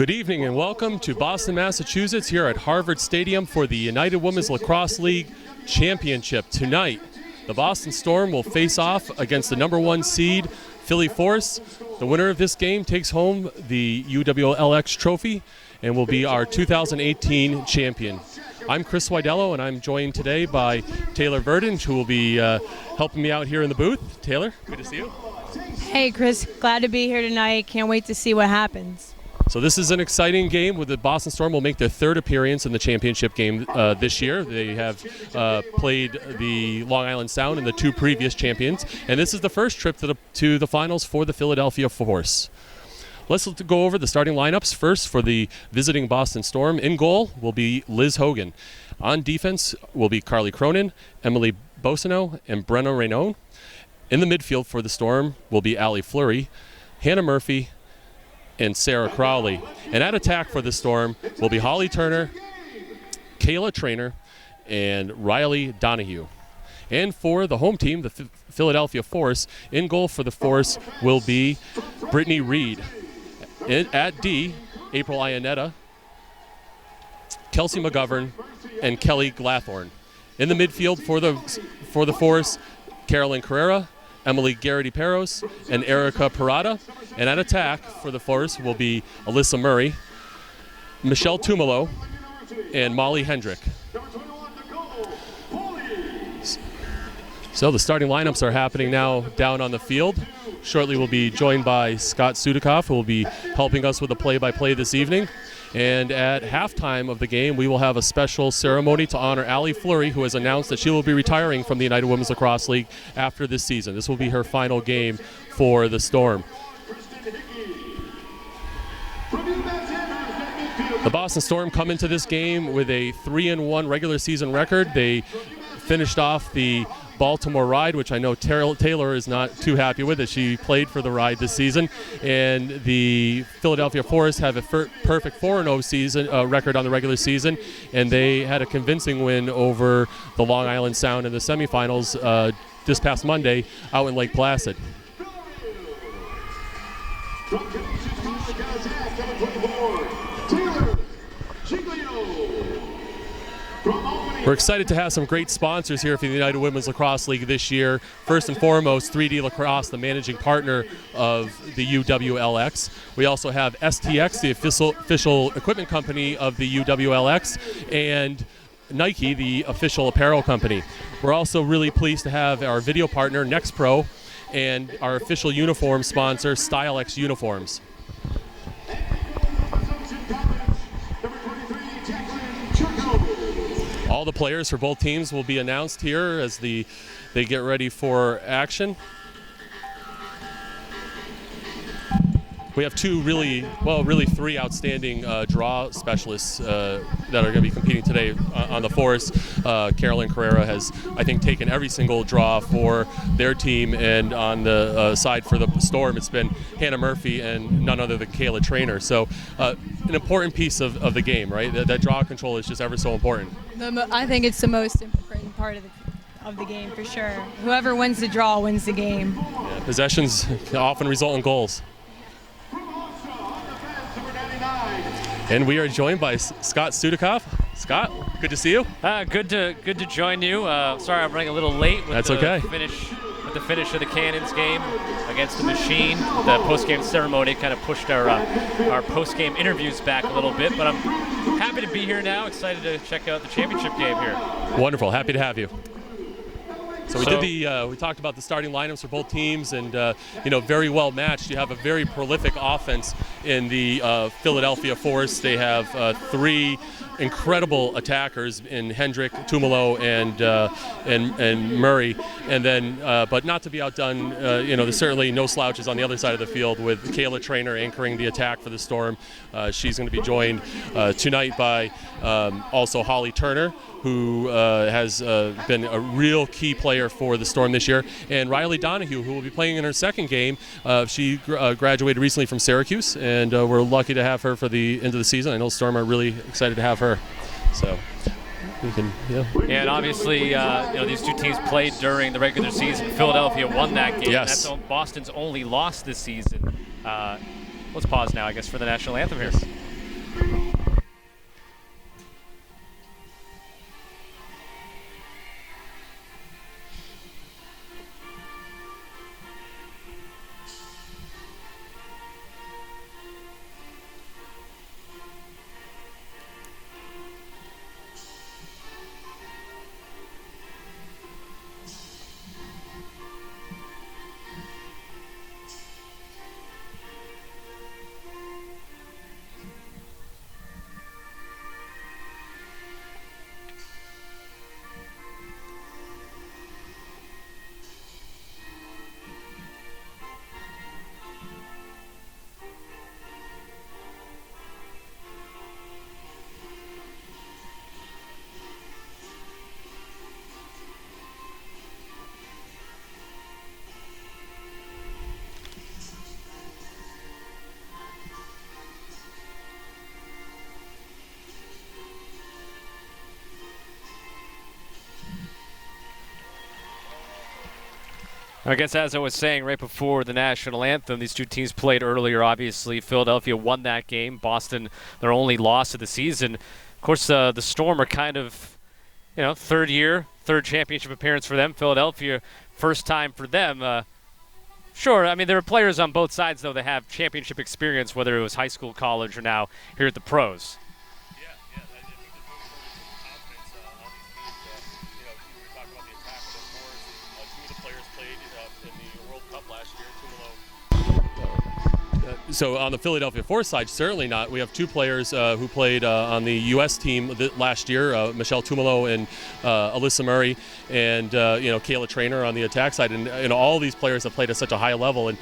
Good evening and welcome to Boston, Massachusetts here at Harvard Stadium for the United Women's Lacrosse League Championship. Tonight, the Boston Storm will face off against the #1 seed Philly Force. The winner of this game takes home the UWLX trophy and will be our 2018 champion. I'm Chris Widelo, and I'm joined today by Taylor Virden, who will be helping me out here in the booth. Taylor, good to see you. Hey, Chris. Glad to be here tonight. Can't wait to see what happens. So this is an exciting game where the Boston Storm will make their third appearance in the championship game this year. They have played the Long Island Sound and the two previous champions, and this is the first trip to the finals for the Philadelphia Force. Let's go over the starting lineups first for the visiting Boston Storm. In goal will be Liz Hogan. On defense will be Carly Cronin, Emily Bosino, and Brenna Raynon. In the midfield for the Storm will be Allie Flury, Hannah Murphy, and Sarah Crowley. And at attack for the Storm will be Holly Turner, Kayla Treanor, and Riley Donahue. And for the home team, the Philadelphia Force, in goal for the Force will be Brittany Reed. At D, April Ionetta, Kelsey McGovern, and Kelly Glathorn. In the midfield for the Force, Carolyn Carrera, Emily Garrity Perros, and Erica Perrotta. And at attack for the Force will be Alyssa Murray, Michelle Tumolo, and Molly Hendrick. So the starting lineups are happening now down on the field. Shortly we'll be joined by Scott Sudikoff, who will be helping us with the play-by-play this evening. And at halftime of the game, we will have a special ceremony to honor Allie Flury, who has announced that she will be retiring from the United Women's Lacrosse League after this season. This will be her final game for the Storm. The Boston Storm come into this game with a 3-1 regular season record. They finished off the Baltimore ride, which I know Taylor is not too happy with, as she played for the ride this season. And the Philadelphia Force have a perfect 4-0 season record on the regular season, and they had a convincing win over the Long Island Sound in the semifinals this past Monday out in Lake Placid. We're excited to have some great sponsors here for the United Women's Lacrosse League this year. First and foremost, 3D Lacrosse, the managing partner of the UWLX. We also have STX, the official equipment company of the UWLX, and Nike, the official apparel company. We're also really pleased to have our video partner, NextPro, and our official uniform sponsor, StyleX Uniforms. All the players for both teams will be announced here as they get ready for action. We have really three outstanding draw specialists that are going to be competing today on the Force. Carolyn Carrera has, I think, taken every single draw for their team, and on the side for the Storm, it's been Hannah Murphy and none other than Kayla Treanor. So an important piece of the game, right? That draw control is just ever so important. I think it's the most important part of the game for sure. Whoever wins the draw wins the game. Yeah, possessions often result in goals. And we are joined by Scott Sudikoff. Scott, good to see you. Good to join you. Sorry I'm running a little late with the finish of the Cannons game against the Machine. The post-game ceremony kind of pushed our post-game interviews back a little bit, but I'm happy to be here now. Excited to check out the championship game here. Wonderful. Happy to have you. So we talked about the starting lineups for both teams, and very well matched. You have a very prolific offense in the Philadelphia Force. They have three incredible attackers in Hendrick, Tumolo, and Murray. And then, but not to be outdone, there's certainly no slouches on the other side of the field with Kayla Treanor anchoring the attack for the Storm. She's going to be joined tonight by also Holly Turner, who has been a real key player for the Storm this year, and Riley Donahue, who will be playing in her second game. She graduated recently from Syracuse, and we're lucky to have her for the end of the season. I know Storm are really excited to have her. So we can, yeah, and obviously, these two teams played during the regular season. Philadelphia won that game. Yes. That's Boston's only loss this season. Let's pause now, I guess, for the national anthem here. I guess as I was saying right before the national anthem, these two teams played earlier. Obviously, Philadelphia won that game. Boston, their only loss of the season. Of course, the Storm are kind of, third championship appearance for them. Philadelphia, first time for them. Sure, I mean, there are players on both sides, though, that have championship experience, whether it was high school, college, or now here at the pros. Yeah, I think there's really confidence on these teams. We were talking about the attack of the force. Two of the players played in the World Cup last year, Tumolo. So on the Philadelphia Force side, certainly not. We have two players who played on the U.S. team last year, Michelle Tumolo and Alyssa Murray, and Kayla Treanor on the attack side. And all these players have played at such a high level. And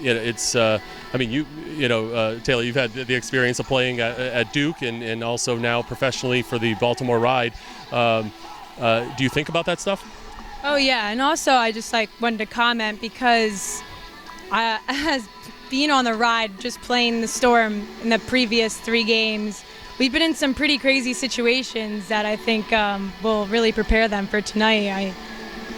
it's Taylor, you've had the experience of playing at Duke and also now professionally for the Baltimore Ride. Do you think about that stuff? Oh yeah, and also I just wanted to comment because as being on the Ride, just playing the Storm in the previous 3 games, we've been in some pretty crazy situations that I think will really prepare them for tonight.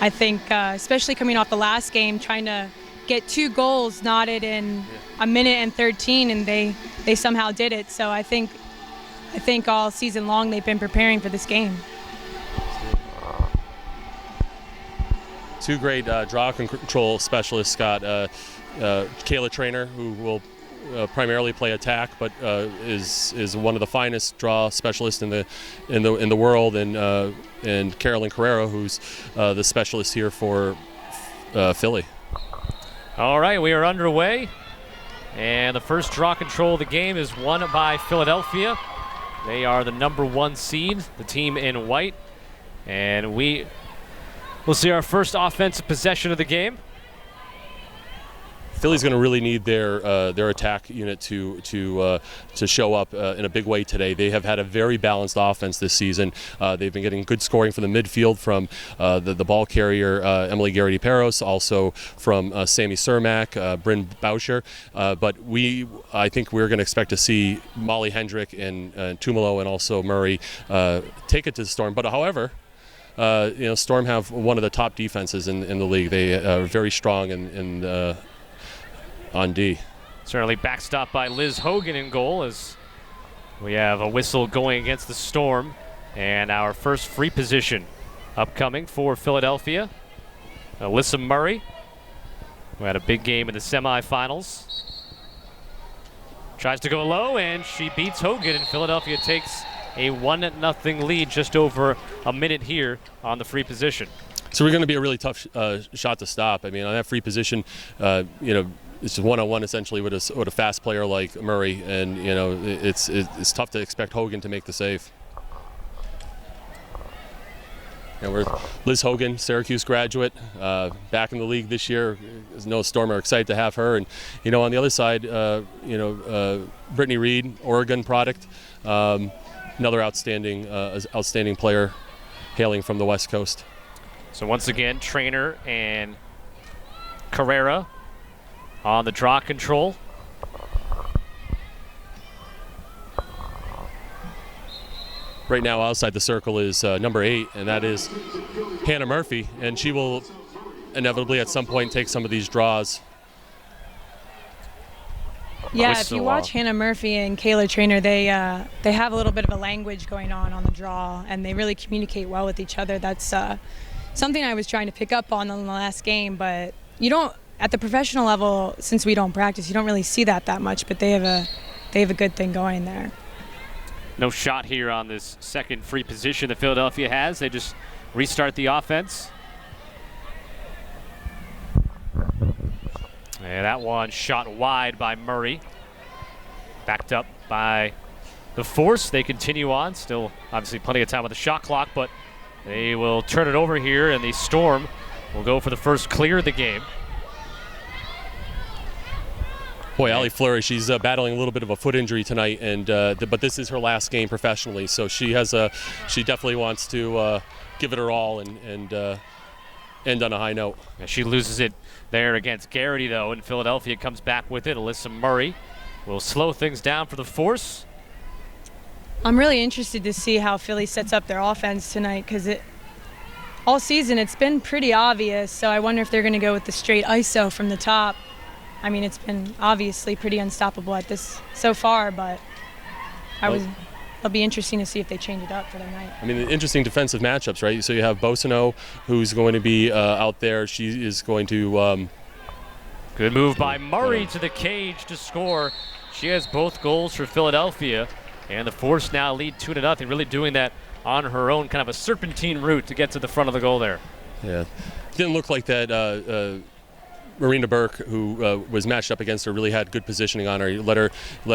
I think, especially coming off the last game, trying to get 2 goals knotted in a minute and 13, and they somehow did it. So I think all season long they've been preparing for this game. 2 great draw control specialists, Scott. Kayla Treanor, who will primarily play attack, but is one of the finest draw specialists in the world, and Carolyn Carrera, who's the specialist here for Philly. All right, we are underway, and the first draw control of the game is won by Philadelphia. They are the number 1 seed, the team in white, and we'll see our first offensive possession of the game. Philly's going to really need their attack unit to show up in a big way today. They have had a very balanced offense this season. They've been getting good scoring from the midfield from the ball carrier Emily Garrity Perros, also from Sammy Cermak, Bryn Boucher. But I think we're going to expect to see Molly Hendrick and Tumolo and also Murray take it to the Storm. But however, Storm have one of the top defenses in the league. They are very strong on D. Certainly backstopped by Liz Hogan in goal, as we have a whistle going against the Storm, and our first free position upcoming for Philadelphia. Alyssa Murray, who had a big game in the semifinals, tries to go low, and she beats Hogan, and Philadelphia takes a 1-0 lead just over a minute here on the free position. So we're going to be a really tough shot to stop. I mean, on that free position, it's just one-on-one essentially with a fast player like Murray, and it's tough to expect Hogan to make the save. And we're Liz Hogan, Syracuse graduate, back in the league this year. As no Storm are excited to have her, and on the other side, Brittany Reed, Oregon product, another outstanding player, hailing from the West Coast. So once again, Treanor and Carrera on the draw control. Right now outside the circle is number 8, and that is Hannah Murphy, and she will inevitably at some point take some of these draws. Yeah, if you watch Hannah Murphy and Kayla Treanor, they have a little bit of a language going on the draw, and they really communicate well with each other. That's something I was trying to pick up on the last game, but you don't, at the professional level, since we don't practice, you don't really see that much, but they have a good thing going there. No shot here on this second free position that Philadelphia has. They just restart the offense. And that one shot wide by Murray. Backed up by the Force. They continue on. Still, obviously, plenty of time on the shot clock, but they will turn it over here, and the Storm will go for the first clear of the game. Boy, Allie Flury, she's battling a little bit of a foot injury tonight, and but this is her last game professionally, so she definitely wants to give it her all and end on a high note. And she loses it there against Garrity, though, and Philadelphia comes back with it. Alyssa Murray will slow things down for the Force. I'm really interested to see how Philly sets up their offense tonight, because all season it's been pretty obvious, so I wonder if they're going to go with the straight ISO from the top. I mean, it's been obviously pretty unstoppable at this so far, but it'll be interesting to see if they change it up for the night. I mean, interesting defensive matchups, right? So you have Bosino, who's going to be out there. She is going to... Good move by Murray to the cage to score. She has both goals for Philadelphia, and the Force now lead 2-0, really doing that on her own, kind of a serpentine route to get to the front of the goal there. Yeah, didn't look like that Marina Burke, who was matched up against her, really had good positioning on her. Let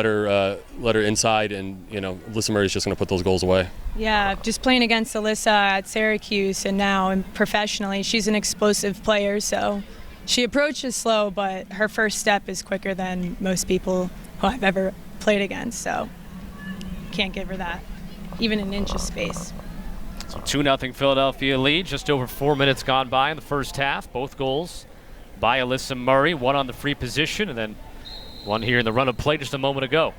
her inside, and Alyssa Murray's just going to put those goals away. Yeah, just playing against Alyssa at Syracuse, and now professionally, she's an explosive player. So she approaches slow, but her first step is quicker than most people who I've ever played against. So can't give her that, even an inch of space. So 2-0 Philadelphia lead. Just over 4 minutes gone by in the first half. Both goals by Alyssa Murray, one on the free position, and then one here in the run of play just a moment ago.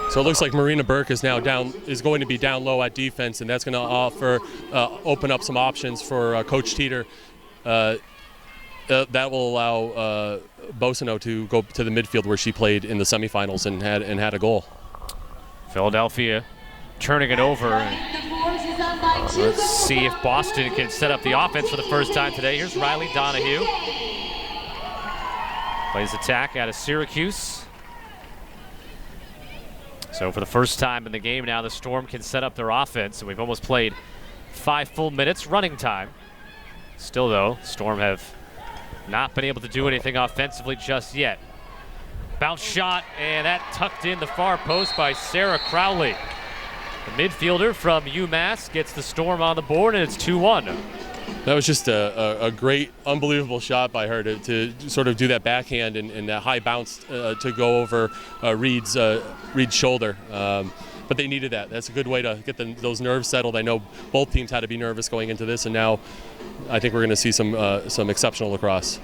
So it looks like Marina Burke is now going to be down low at defense, and that's going to open up some options for Coach Teeter. That will allow Bosino to go to the midfield where she played in the semifinals and had a goal. Philadelphia turning it over. Let's see if Boston can set up the offense for the first time today. Here's Riley Donahue. Plays attack out of Syracuse. So for the first time in the game now, the Storm can set up their offense, and we've almost played 5 full minutes running time. Still, though, Storm have not been able to do anything offensively just yet. Bounce shot, and that tucked in the far post by Sarah Crowley. The midfielder from UMass gets the Storm on the board, and it's 2-1. That was just a great, unbelievable shot by her to sort of do that backhand and that high bounce to go over Reed's shoulder. But they needed that. That's a good way to get those nerves settled. I know both teams had to be nervous going into this, and now I think we're going to see some exceptional lacrosse.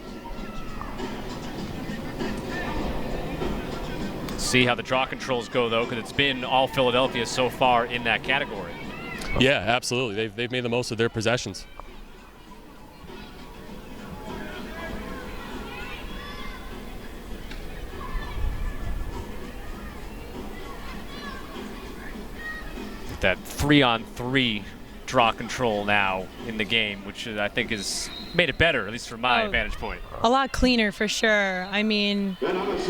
See how the draw controls go, though, because it's been all Philadelphia so far in that category. Yeah, absolutely. They've made the most of their possessions. That 3-on-3 draw control now in the game, which I think has made it better, at least from my vantage point. A lot cleaner for sure. I mean,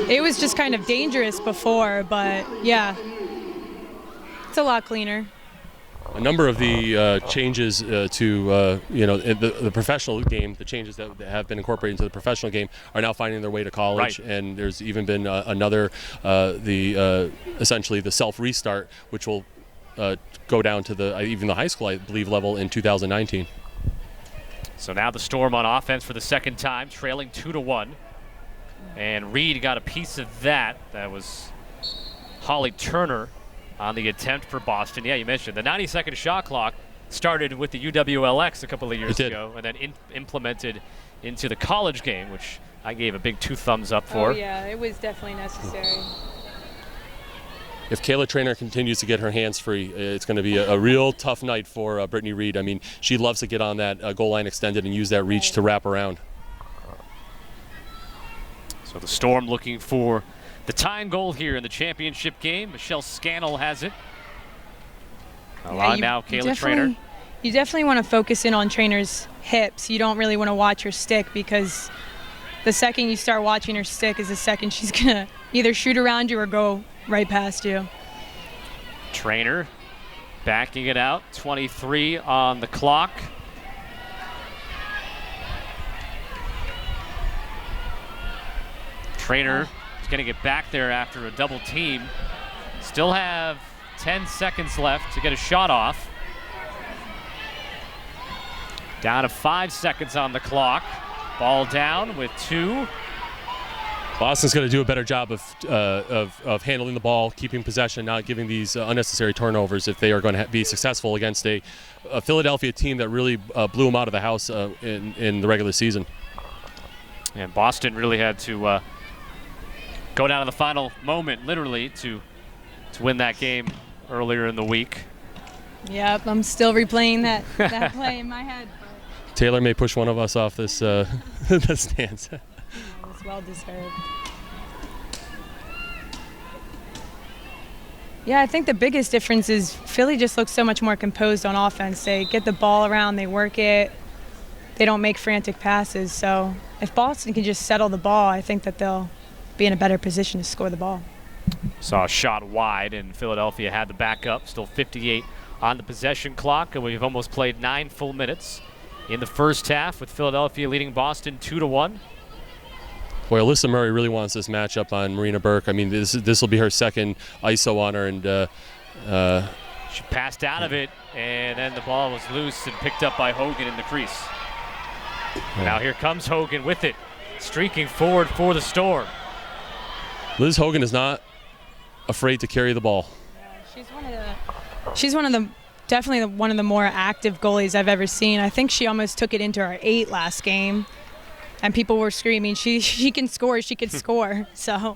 it was just kind of dangerous before, but yeah, it's a lot cleaner. A number of the changes to the professional game, the changes that have been incorporated into the professional game, are now finding their way to college. Right. And there's even been another, essentially the self-restart, which will go down to even the high school, I believe, level in 2019. So now the Storm on offense for the second time, trailing 2-1. And Reed got a piece of that. That was Holly Turner on the attempt for Boston. Yeah, you mentioned the 90-second shot clock started with the UWLX a couple of years ago, and then implemented into the college game, which I gave a big 2 thumbs up for. Oh yeah, it was definitely necessary. If Kayla Treanor continues to get her hands free, it's going to be a real tough night for Brittany Reed. I mean, she loves to get on that goal line extended and use that reach to wrap around. So the Storm looking for the tying goal here in the championship game. Michelle Scannell has it. Now Kayla Treanor. You definitely want to focus in on Trainor's hips. You don't really want to watch her stick, because the second you start watching her stick is the second she's going to either shoot around you or go right past you. Treanor backing it out, 23 on the clock. Treanor is going to get back there after a double team. Still have 10 seconds left to get a shot off. Down to 5 seconds on the clock. Ball down with 2. Boston's going to do a better job of handling the ball, keeping possession, not giving these unnecessary turnovers if they are going to be successful against a Philadelphia team that really blew them out of the house in the regular season. And Boston really had to go down to the final moment, literally, to win that game earlier in the week. Yep, I'm still replaying that play in my head. Taylor may push one of us off this the stands. It was well deserved. Yeah, I think the biggest difference is Philly just looks so much more composed on offense. They get the ball around, they work it, they don't make frantic passes. So if Boston can just settle the ball, I think that they'll be in a better position to score the ball. Saw a shot wide, and Philadelphia had the backup. Still 58 on the possession clock, and we've almost played 9 full minutes in the first half, with Philadelphia leading Boston 2-1. Boy, Alyssa Murray really wants this matchup on Marina Burke. I mean, this will be her second ISO on her, and she passed out of it, and then the ball was loose and picked up by Hogan in the crease. Yeah. Now here comes Hogan with it, streaking forward for the Storm. Liz Hogan is not afraid to carry the ball. She's definitely one of the more active goalies I've ever seen. I think she almost took it into her 8 last game. And people were screaming, she can score, she can score. So,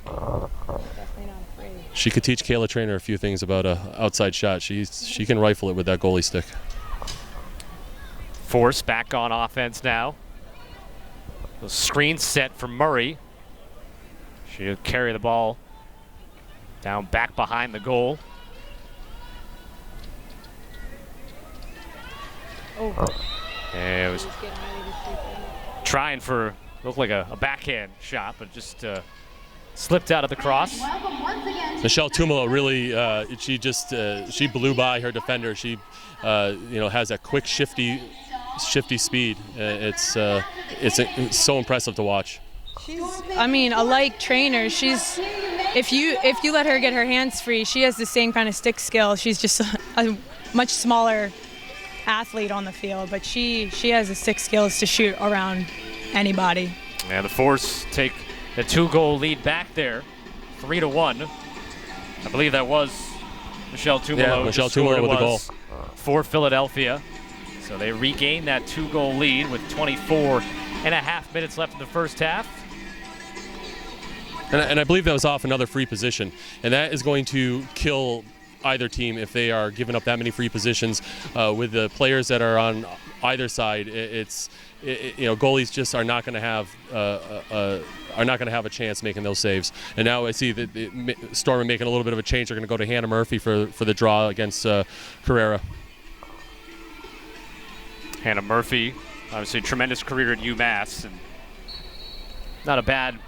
definitely not afraid. She could teach Kayla Treanor a few things about an outside shot. She can rifle it with that goalie stick. Force back on offense now. The screen set for Murray. She'll carry the ball down back behind the goal. Oh. And it was trying for, looked like a backhand shot, but just slipped out of the cross. Michelle Tumolo really, she blew by her defender. She, has that quick, shifty speed. It's so impressive to watch. Like Treanor, if you let her get her hands free, she has the same kind of stick skill. She's just a much smaller athlete on the field, but she has the stick skills to shoot around anybody. And the Force take the 2-goal lead back there, 3-1. I believe that was Michelle Tumolo. Yeah, Michelle Tumolo with the goal for Philadelphia. So they regain that 2-goal lead with 24.5 minutes left in the first half. And I believe that was off another free position, and that is going to kill either team if they are giving up that many free positions with the players that are on either side. Goalies just are not going to have a chance making those saves. And now I see that Storm are making a little bit of a change. They're going to go to Hannah Murphy for the draw against Carrera. Hannah Murphy, obviously tremendous career at UMass, and not a bad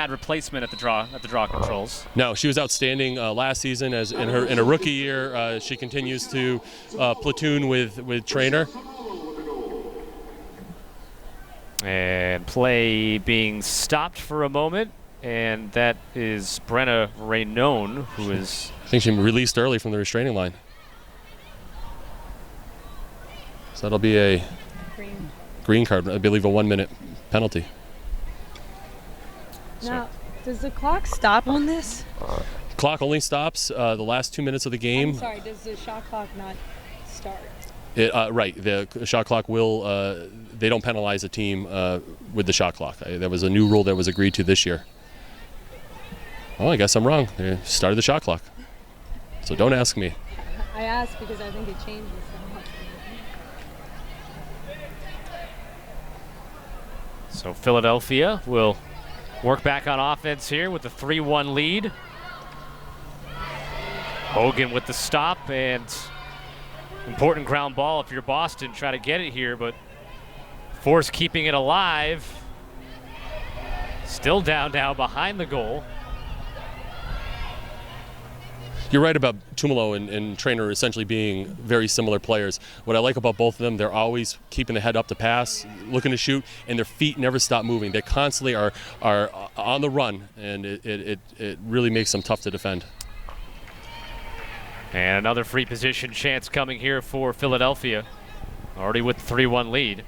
replacement at the draw controls. No, she was outstanding last season. As in her rookie year, she continues to platoon with Treanor. And play being stopped for a moment, and that is Brenna Raynone, who is... I think she released early from the restraining line. So that'll be a green card, I believe a 1-minute penalty. Now, does the clock stop on this? Clock only stops the last 2 minutes of the game. I'm sorry, does the shot clock not start? Right, the shot clock will, they don't penalize a team with the shot clock. That was a new rule that was agreed to this year. Oh, I guess I'm wrong. They started the shot clock. So don't ask me. I asked because I think it changes so much. So Philadelphia will work back on offense here with the 3-1 lead. Hogan with the stop, and important ground ball if you're Boston. Try to get it here, but Force keeping it alive. Still down now behind the goal. You're right about Tumolo and Treanor essentially being very similar players. What I like about both of them, they're always keeping the head up to pass, looking to shoot, and their feet never stop moving. They constantly are on the run, and it really makes them tough to defend. And another free position chance coming here for Philadelphia, already with the 3-1 lead.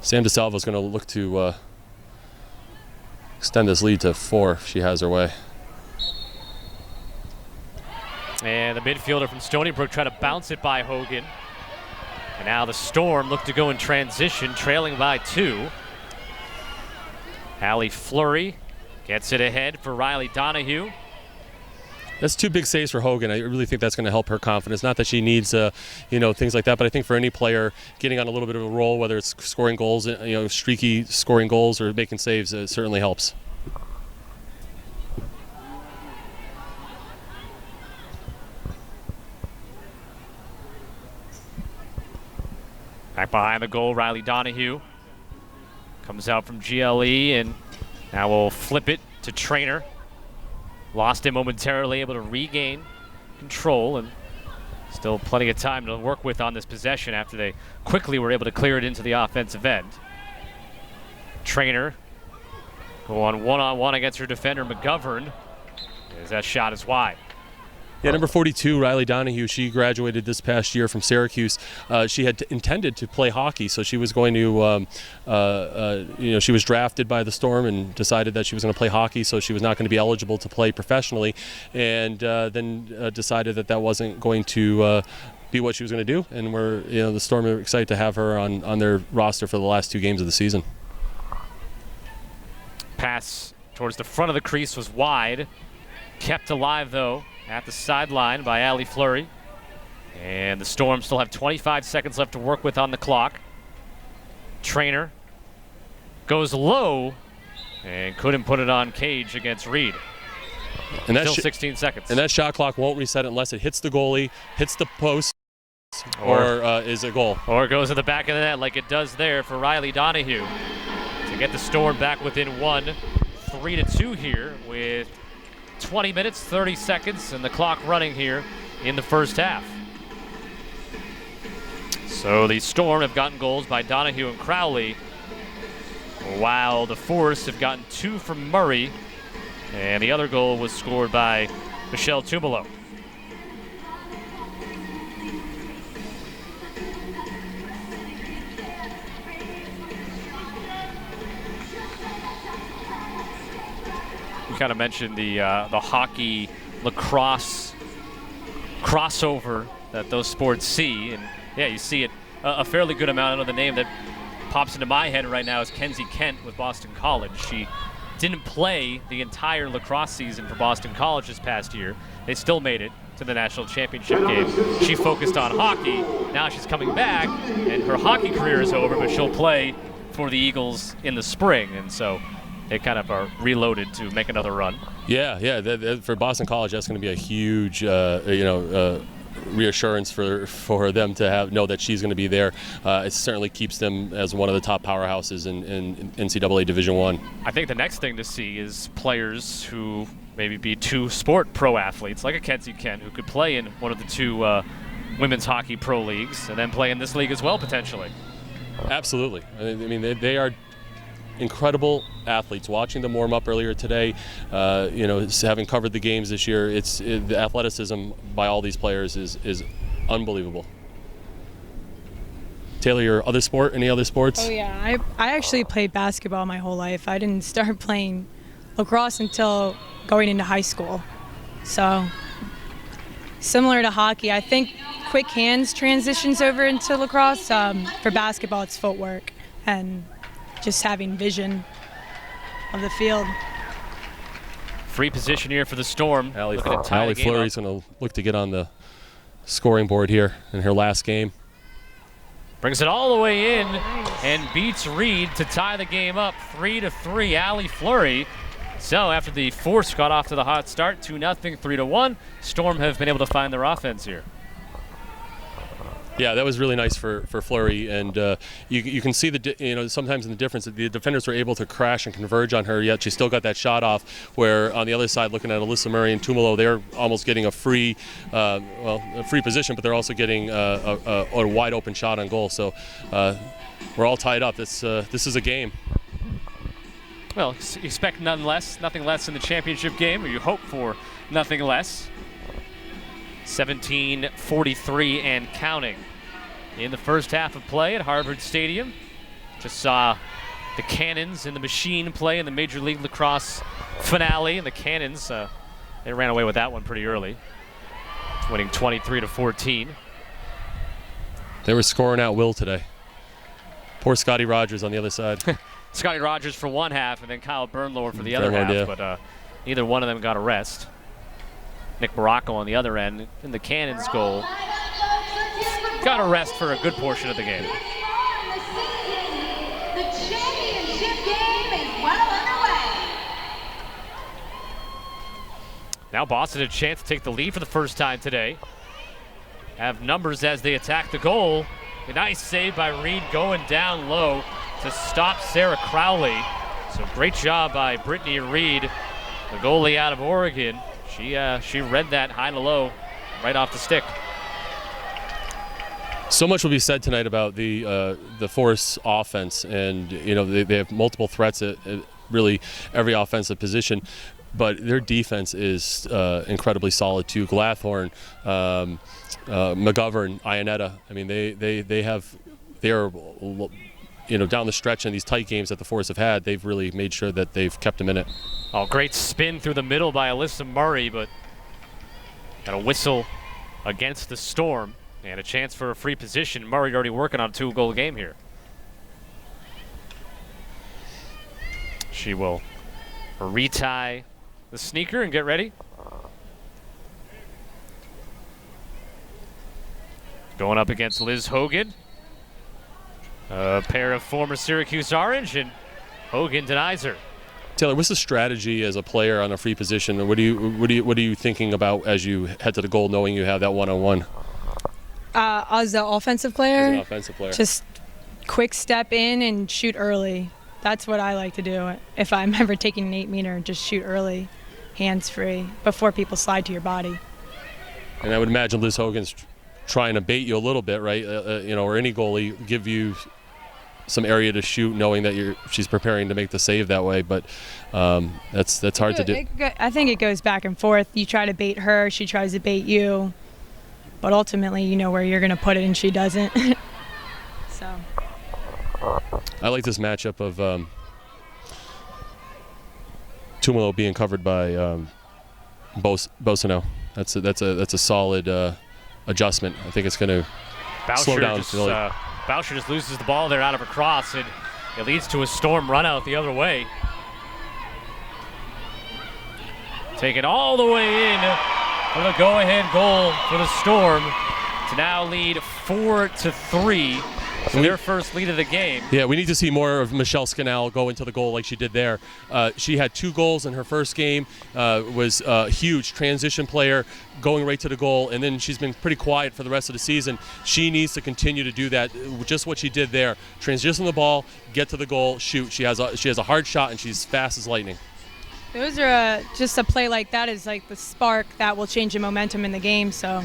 Sam DeSalvo is going to look to extend this lead to 4 if she has her way. And the midfielder from Stony Brook tried to bounce it by Hogan. And now the Storm look to go in transition, trailing by 2. Allie Flury gets it ahead for Riley Donahue. That's 2 big saves for Hogan. I really think that's going to help her confidence. Not that she needs, things like that, but I think for any player getting on a little bit of a roll, whether it's scoring goals, streaky scoring goals or making saves, it certainly helps. Back behind the goal, Riley Donahue comes out from GLE, and now we'll flip it to Treanor. Lost it momentarily, able to regain control, and still plenty of time to work with on this possession after they quickly were able to clear it into the offensive end. Treanor go on one-on-one against her defender, McGovern, as that shot is wide. Yeah, number 42, Riley Donahue, she graduated this past year from Syracuse. She had intended to play hockey, so she was going to, she was drafted by the Storm and decided that she was going to play hockey, so she was not going to be eligible to play professionally, and then decided that wasn't going to be what she was going to do, and the Storm are excited to have her on their roster for the last 2 games of the season. Pass towards the front of the crease was wide, kept alive though at the sideline by Allie Flury. And the Storm still have 25 seconds left to work with on the clock. Treanor goes low and couldn't put it on cage against Reed. And that's still 16 seconds. And that shot clock won't reset unless it hits the goalie, hits the post, or is a goal. Or it goes in the back of the net like it does there for Riley Donahue to get the Storm back within 1, 3-2 here with 20 minutes, 30 seconds, and the clock running here in the first half. So the Storm have gotten goals by Donahue and Crowley, while the Force have gotten 2 from Murray, and the other goal was scored by Michelle Tumolo. We kind of mentioned the hockey lacrosse crossover that those sports see, and yeah, you see it a fairly good amount. I know the name that pops into my head right now is Kenzie Kent with Boston College. She didn't play the entire lacrosse season for Boston College this past year. They still made it to the national championship game. She focused on hockey. Now she's coming back, and her hockey career is over, but she'll play for the Eagles in the spring, and so they kind of are reloaded to make another run. Yeah. For Boston College, that's going to be a huge, reassurance for them to know that she's going to be there. It certainly keeps them as one of the top powerhouses in NCAA Division I. I think the next thing to see is players who maybe be 2 sport pro athletes, like a Kenzie Kent, who could play in one of the 2 women's hockey pro leagues and then play in this league as well, potentially. Absolutely. I mean, they are incredible athletes. Watching them warm up earlier today, having covered the games this year, the athleticism by all these players is unbelievable. Taylor, your other sport? Any other sports? Oh yeah, I actually played basketball my whole life. I didn't start playing lacrosse until going into high school. So similar to hockey, I think quick hands transitions over into lacrosse. For basketball, it's footwork and just having vision of the field. Free position here for the Storm. Allie Flury's going to look to get on the scoring board here in her last game. Brings it all the way in and beats Reed to tie the game up 3-3. Allie Flury. So after the Force got off to the hot start, 2-0, 3-1, Storm have been able to find their offense here. Yeah, that was really nice for Flury, and you can see sometimes in the difference that the defenders were able to crash and converge on her, yet she still got that shot off. Where on the other side, looking at Alyssa Murray and Tumolo, they're almost getting a free position, but they're also getting a wide open shot on goal. So we're all tied up. This is a game. Well, you expect nothing less in the championship game, or you hope for nothing less. 17:43 and counting in the first half of play at Harvard Stadium. Just saw the Cannons and the Machine play in the Major League Lacrosse finale, and the Cannons they ran away with that one pretty early, winning 23-14. They were scoring out Will today. Poor Scotty Rogers on the other side. Scotty Rogers for one half, and then Kyle Bernlohr for the other half. Yeah. But neither one of them got a rest. Nick Baracco on the other end in the Cannons goal. Got a rest for a good portion of the game. The championship game is well underway. Now Boston a chance to take the lead for the first time today. Have numbers as they attack the goal. A nice save by Reed going down low to stop Sarah Crowley. So great job by Brittany Reed, the goalie out of Oregon. She read that high to low right off the stick. So much will be said tonight about the Force offense, and they have multiple threats at really every offensive position, but their defense is incredibly solid too. Glathorn, McGovern, Ionetta. I mean, they are down the stretch in these tight games that the Force have had. They've really made sure that they've kept them in it. Oh, great spin through the middle by Alyssa Murray, but got a whistle against the Storm. And a chance for a free position. Murray already working on a 2-goal game here. She will retie the sneaker and get ready. Going up against Liz Hogan. A pair of former Syracuse Orange, and Hogan denies her. Taylor, what's the strategy as a player on a free position? What are you thinking about as you head to the goal, knowing you have that one-on-one? As the offensive player, As an offensive player, just quick step in and shoot early. That's what I like to do. If I'm ever taking an 8-meter, just shoot early, hands free, before people slide to your body. And I would imagine Liz Hogan's trying to bait you a little bit, right? Or any goalie give you some area to shoot, knowing that she's preparing to make the save that way. But that's hard to do. I think it goes back and forth. You try to bait her, she tries to bait you. But ultimately, you know where you're going to put it, and she doesn't. So. I like this matchup of Tumolo being covered by Bosino. That's a solid adjustment. I think it's going to slow down. Boucher just loses the ball there out of her cross, and it leads to a Storm run out the other way. Take it all the way in for the go-ahead goal for the Storm to now lead 4-3 for their first lead of the game. Yeah, we need to see more of Michelle Scannell go into the goal like she did there. She had 2 goals in her first game, was a huge transition player, going right to the goal, and then she's been pretty quiet for the rest of the season. She needs to continue to do that, just what she did there. Transition the ball, get to the goal, shoot. She has a hard shot, and she's fast as lightning. Those are just a play like that is like the spark that will change the momentum in the game. So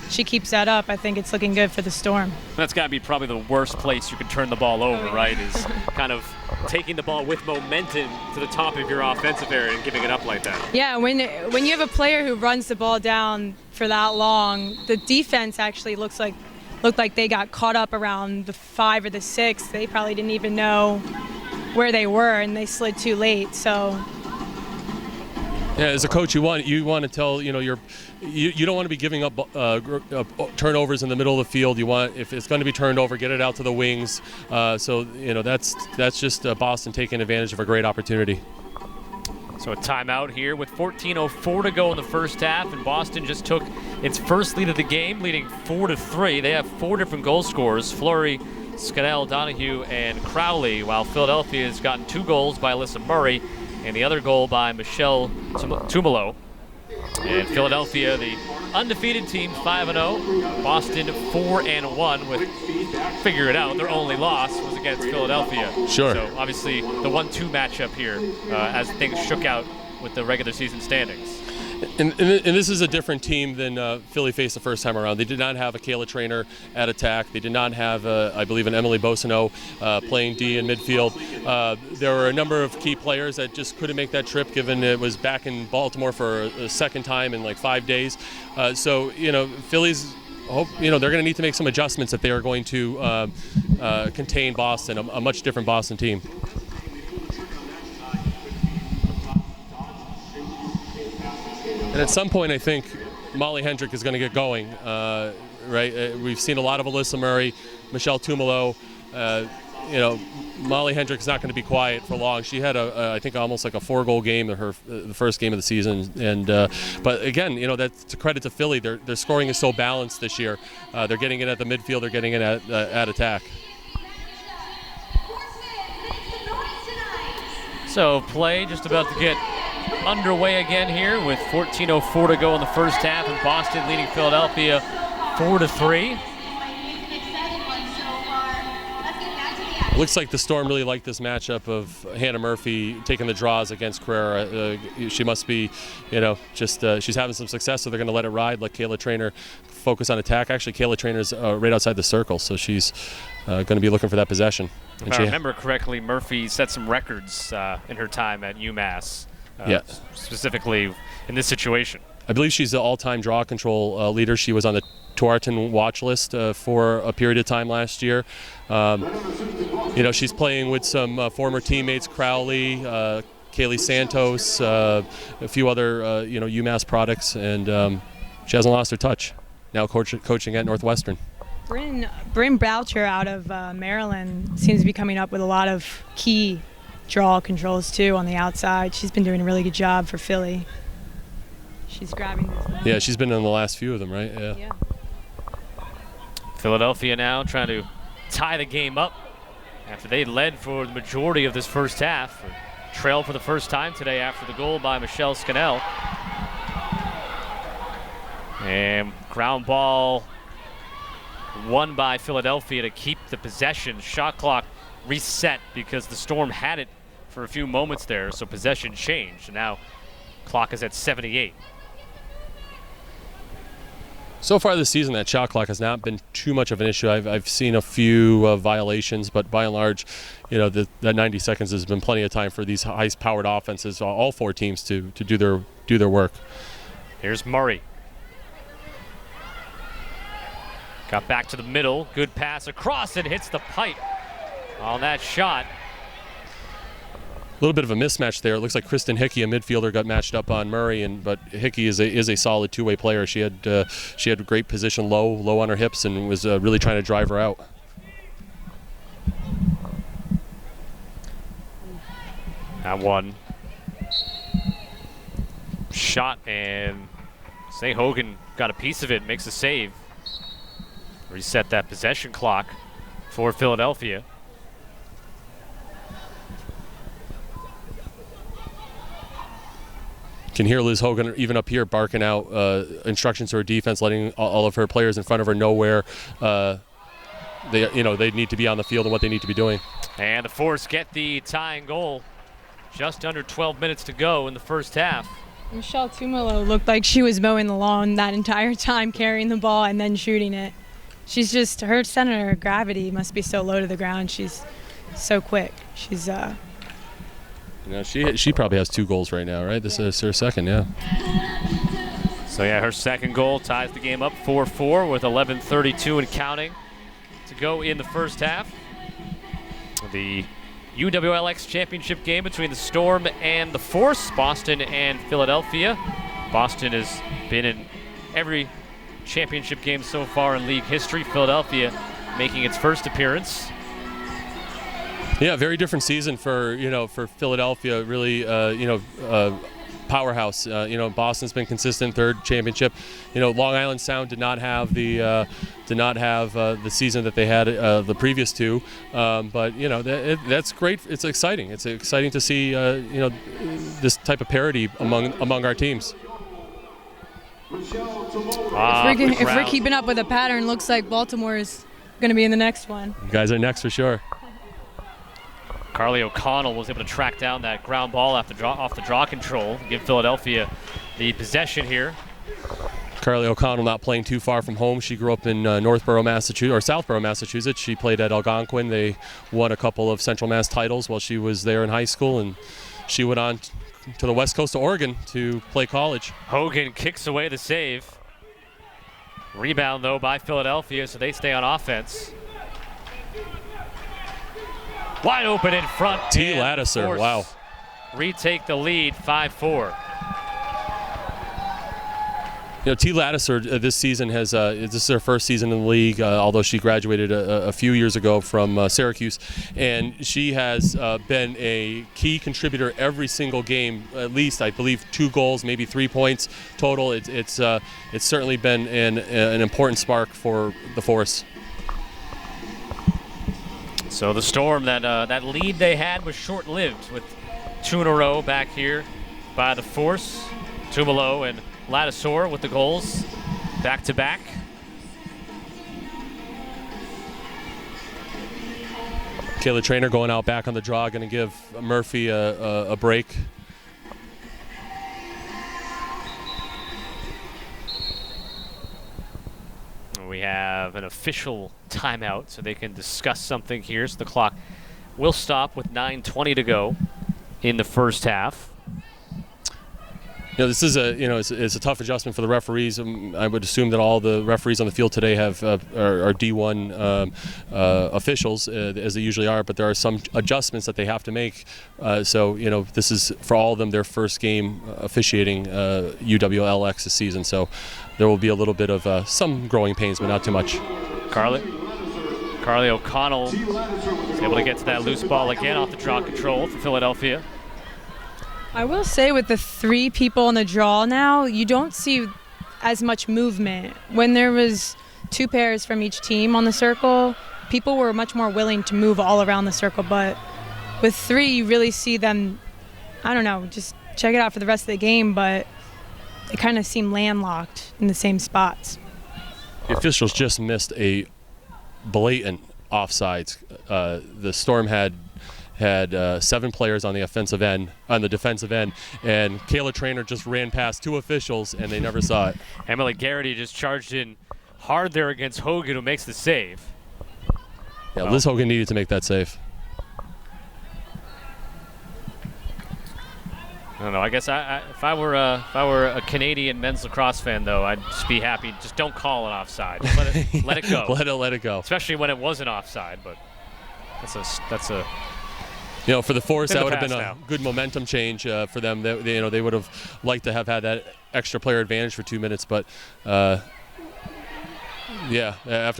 she keeps that up. I think it's looking good for the Storm. That's got to be probably the worst place you can turn the ball over, right? Is kind of taking the ball with momentum to the top of your offensive area and giving it up like that. Yeah, when you have a player who runs the ball down for that long, the defense actually looked like they got caught up around the 5 or the 6. They probably didn't even know where they were, and they slid too late. So. Yeah, as a coach, you want to tell you don't want to be giving up turnovers in the middle of the field. You want, if it's going to be turned over, get it out to the wings. So that's just Boston taking advantage of a great opportunity. So a timeout here with 14:04 to go in the first half, and Boston just took its first lead of the game, leading 4-3. They have 4 different goal scorers: Flury, Scannell, Donahue, and Crowley, while Philadelphia has gotten 2 goals by Alyssa Murray and the other goal by Michelle Tumolo. And Philadelphia, the undefeated team, 5-0. Boston 4-1 with, figure it out, their only loss was against Philadelphia. Sure. So obviously the 1-2 matchup here as things shook out with the regular season standings. And this is a different team than Philly faced the first time around. They did not have a Kayla Treanor at attack. They did not have, I believe, an Emily Bosino playing D in midfield. There were a number of key players that just couldn't make that trip, given it was back in Baltimore for a second time in like 5 days. So, Philly's they're going to need to make some adjustments if they are going to contain Boston, a much different Boston team. And at some point, I think Molly Hendrick is going to get going. right? We've seen a lot of Alyssa Murray, Michelle Tumolo. Molly Hendrick's not going to be quiet for long. She had I think almost like a 4-goal game in the first game of the season. And but again, that's to credit to Philly. Their scoring is so balanced this year. They're getting it at the midfield. They're getting it at attack. So play just about to get underway again here with 14:04 to go in the first half, and Boston leading Philadelphia 4-3. It looks like the Storm really liked this matchup of Hannah Murphy taking the draws against Carrera. She must be, she's having some success, so they're going to let it ride, let Kayla Treanor focus on attack. Actually, Kayla Trainor's right outside the circle, so she's going to be looking for that possession. If I remember correctly, Murphy set some records in her time at UMass, specifically in this situation. I believe she's the all-time draw control leader. She was on the Tuarton watch list for a period of time last year. She's playing with some former teammates, Crowley, Kaylee Santos, a few other, UMass products, and she hasn't lost her touch. Now coaching at Northwestern. Bryn Boucher out of Maryland seems to be coming up with a lot of key draw controls, too, on the outside. She's been doing a really good job for Philly. She's grabbing this. Yeah, she's been in the last few of them, right? Yeah. Philadelphia now trying to tie the game up after they led for the majority of this first half. Trailed for the first time today after the goal by Michelle Scannell. And ground ball won by Philadelphia to keep the possession. Shot clock reset because the Storm had it for a few moments there, so possession changed. And now clock is at 78. So far this season, that shot clock has not been too much of an issue. I've seen a few violations, but by and large, that 90 seconds has been plenty of time for these high-powered offenses, all four teams, to do their work. Here's Murray. Got back to the middle. Good pass across and hits the pipe on that shot. A little bit of a mismatch there. It looks like Kristen Hickey, a midfielder, got matched up on Murray, but Hickey is a solid two-way player. She had great position, low on her hips, and was really trying to drive her out. That one shot, and Hogan got a piece of it, makes a save. Reset that possession clock for Philadelphia. Can hear Liz Hogan even up here barking out instructions to her defense, letting all of her players in front of her know where they need to be on the field and what they need to be doing. And the Force get the tying goal. Just under 12 minutes to go in the first half. Michelle Tumolo looked like she was mowing the lawn that entire time, carrying the ball and then shooting it. She's just, her center of gravity must be so low to the ground. She's so quick. She's she probably has 2 goals right now, right? This is her second, yeah. So yeah, her second goal ties the game up 4-4 with 11:32 and counting to go in the first half. The UWLX championship game between the Storm and the Force, Boston and Philadelphia. Boston has been in every championship game so far in league history. Philadelphia making its first appearance. Yeah, very different season for Philadelphia. Really, powerhouse. Boston's been consistent, third championship. Long Island Sound did not have the season that they had the previous two. But that's great. It's exciting. It's exciting to see this type of parity among our teams. If we're keeping up with the pattern, looks like Baltimore is going to be in the next one. You guys are next for sure. Carly O'Connell was able to track down that ground ball off the draw control, give Philadelphia the possession here. Carly O'Connell not playing too far from home. She grew up in Southborough, Massachusetts. She played at Algonquin. They won a couple of Central Mass titles while she was there in high school, and she went on to the west coast of Oregon to play college. Hogan kicks away the save. Rebound, though, by Philadelphia, so they stay on offense. Wide open in front. Ladouceur, wow. Retake the lead, 5-4. T. Ladouceur this season has this is her first season in the league, although she graduated a few years ago from Syracuse, and she has been a key contributor every single game. At least I believe 2 goals, maybe 3 points total. It's certainly been an important spark for the Force. So the Storm, that lead they had was short-lived with 2 in a row back here by the Force. Tumolo and Ladouceur with the goals back-to-back. Kayla Treanor going out back on the draw, going to give Murphy a break. We have an official timeout so they can discuss something here. So the clock will stop with 9:20 to go in the first half. This is it's a tough adjustment for the referees. I would assume that all the referees on the field today are D1 officials, as they usually are, but there are some adjustments that they have to make. So this is for all of them their first game officiating UWLX this season. So there will be a little bit of some growing pains, but not too much. Carly O'Connell is able to get to that loose ball again off the draw control for Philadelphia. I will say with the 3 people on the draw now, you don't see as much movement. When there was 2 pairs from each team on the circle, people were much more willing to move all around the circle. But with 3, you really see them, I don't know, just check it out for the rest of the game, but they kind of seem landlocked in the same spots. The officials just missed a blatant offsides. The Storm had 7 players on the defensive end, and Kayla Treanor just ran past 2 officials, and they never saw it. Emily Garrity just charged in hard there against Hogan, who makes the save. Yeah, Liz Hogan needed to make that save. I don't know. I guess if I were a Canadian men's lacrosse fan, though, I'd just be happy. Just don't call it offside. Just let it go. let it go. Especially when it wasn't offside, but that's a. For the Force, that would have been a now. good momentum change for them. They would have liked to have had that extra player advantage for 2 minutes, but after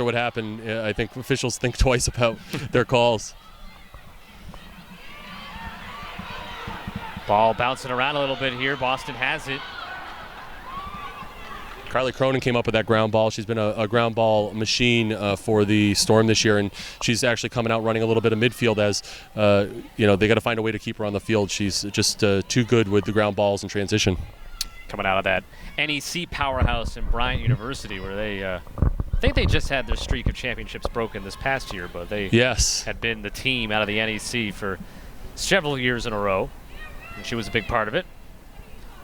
what happened, I think officials think twice about their calls. Ball bouncing around a little bit here. Boston has it. Carly Cronin came up with that ground ball. She's been a ground ball machine for the Storm this year, and she's actually coming out running a little bit of midfield as, they got to find a way to keep her on the field. She's just too good with the ground balls in transition. Coming out of that NEC powerhouse in Bryant University, where they, I think they just had their streak of championships broken this past year, but they had been the team out of the NEC for several years in a row, and she was a big part of it.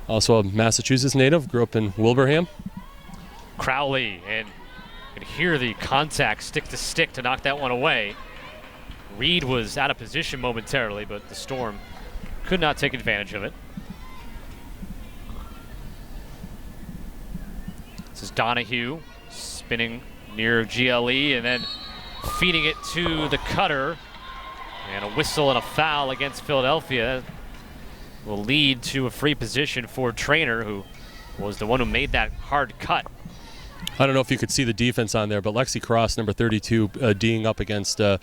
Also a Massachusetts native, grew up in Wilbraham. Crowley, and you could hear the contact stick to stick to knock that one away. Reed was out of position momentarily, but the Storm could not take advantage of it. This is Donahue spinning near GLE and then feeding it to the cutter. And a whistle and a foul against Philadelphia will lead to a free position for Treanor, who was the one who made that hard cut. I don't know if you could see the defense on there, but Lexi Cross, number 32, D'ing up against the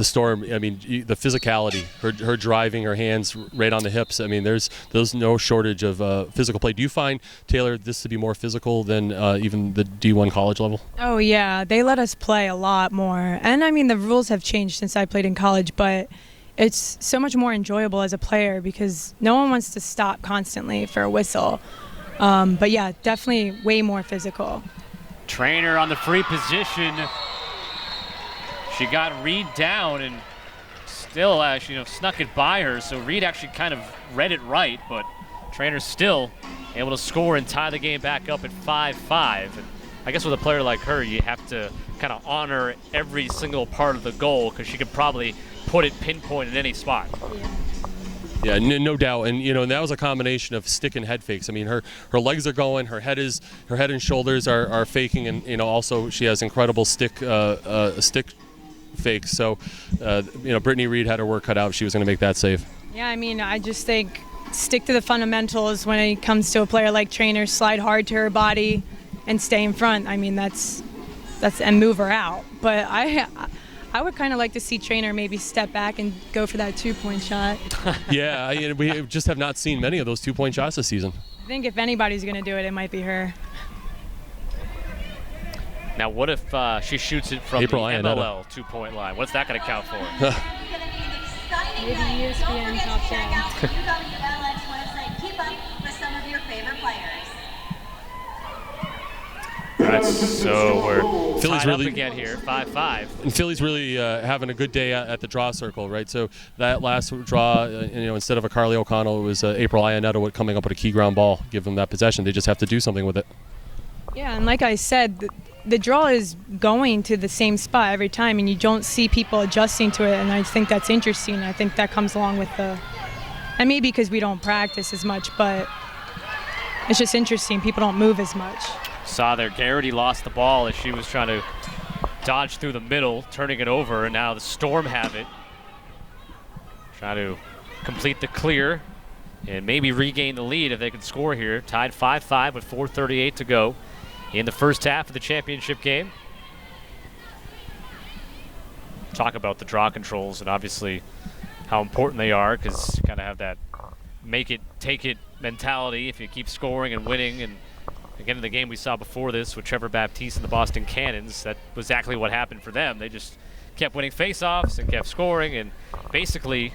Storm. I mean, the physicality, her driving, her hands right on the hips. I mean, there's no shortage of physical play. Do you find, Taylor, this to be more physical than even the D1 college level? Oh, yeah. They let us play a lot more. And, I mean, the rules have changed since I played in college, but it's so much more enjoyable as a player because no one wants to stop constantly for a whistle. But yeah, definitely way more physical. Treanor on the free position. She got Reed down and still snuck it by her. So Reed actually kind of read it right, but Treanor still able to score and tie the game back up at 5-5. And I guess with a player like her, you have to kind of honor every single part of the goal because she could probably put it pinpoint in any spot. Yeah, no doubt, and and that was a combination of stick and head fakes. I mean, her legs are going, her head and shoulders are faking, and also she has incredible stick fakes. So, Brittany Reed had her work cut out. She was going to make that save. Yeah, I mean, I just think stick to the fundamentals when it comes to a player like Treanor, slide hard to her body and stay in front. I mean, that's and move her out. But I would kind of like to see Treanor maybe step back and go for that 2-point shot. Yeah, we just have not seen many of those 2-point shots this season. I think if anybody's going to do it, it might be her. Now, what if she shoots it from April the Ionetta. MLL 2-point line? What's that going to count for? Maybe ESPN top 10. UWLX website. Keep up with some of your favorite players. All right, so we're Philly's tied really up again here, 5-5. And Philly's really having a good day at the draw circle, right? So that last draw, instead of a Carly O'Connell, it was April Ionetta coming up with a key ground ball, give them that possession. They just have to do something with it. Yeah, and like I said, the draw is going to the same spot every time, and you don't see people adjusting to it, and I think that's interesting. I think that comes along with and maybe because we don't practice as much, but it's just interesting. People don't move as much. Saw there, Garrity lost the ball as she was trying to dodge through the middle, turning it over, and now the Storm have it. Try to complete the clear and maybe regain the lead if they can score here. Tied 5-5 with 4:38 to go in the first half of the championship game. Talk about the draw controls and obviously how important they are, because you kind of have that make it, take it mentality if you keep scoring and winning. And again, in the game we saw before this with Trevor Baptiste and the Boston Cannons, that was exactly what happened for them. They just kept winning face-offs and kept scoring, and basically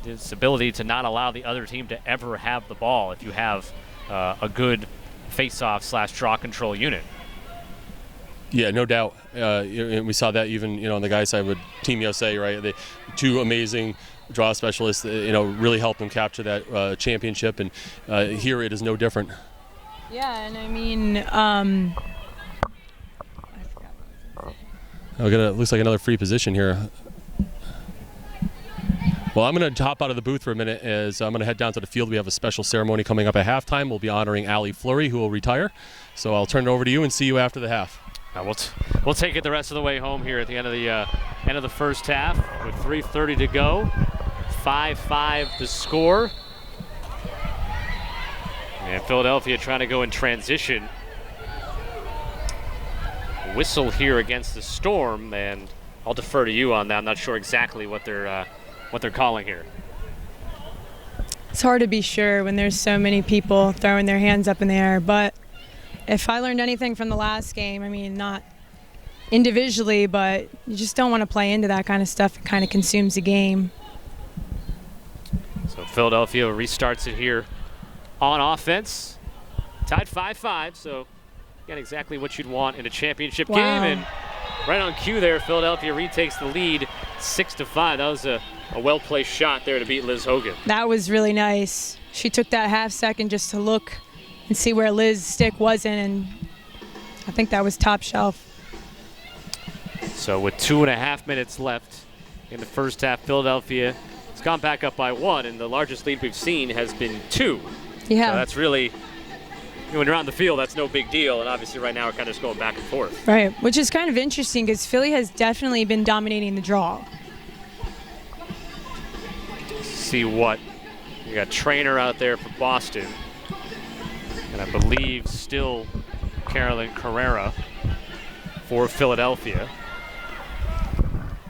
this ability to not allow the other team to ever have the ball if you have a good face-off / draw control unit. Yeah, no doubt. And we saw that even on the guys' side with Team USA, right? The two amazing draw specialists, really helped them capture that championship, and here it is no different. Yeah, and I mean, Looks like another free position here. Well, I'm going to hop out of the booth for a minute as I'm going to head down to the field. We have a special ceremony coming up at halftime. We'll be honoring Allie Flury, who will retire. So I'll turn it over to you and see you after the half. We'll take it the rest of the way home here at the end of the first half with 3:30 to go. 5-5 the score. And Philadelphia trying to go in transition. Whistle here against the Storm, and I'll defer to you on that. I'm not sure exactly what they're calling here. it's hard to be sure when there's so many people throwing their hands up in the air. But if I learned anything from the last game, I mean, not individually, but you just don't want to play into that kind of stuff. It kind of consumes the game. So Philadelphia restarts it here on offense. Tied 5-5, so again, exactly what you'd want in a championship game. And right on cue there, Philadelphia retakes the lead 6-5. That was a well-placed shot there to beat Liz Hogan. That was really nice. She took that half second just to look and see where Liz's stick wasn't, and I think that was top shelf. So with 2.5 minutes left in the first half, Philadelphia has gone back up by 1, and the largest lead we've seen has been 2. Yeah. So that's really, when you're on the field, that's no big deal, and obviously right now we're kind of just going back and forth. Right, which is kind of interesting because Philly has definitely been dominating the draw. See what, you got Treanor out there for Boston, and I believe still Carolyn Carrera for Philadelphia.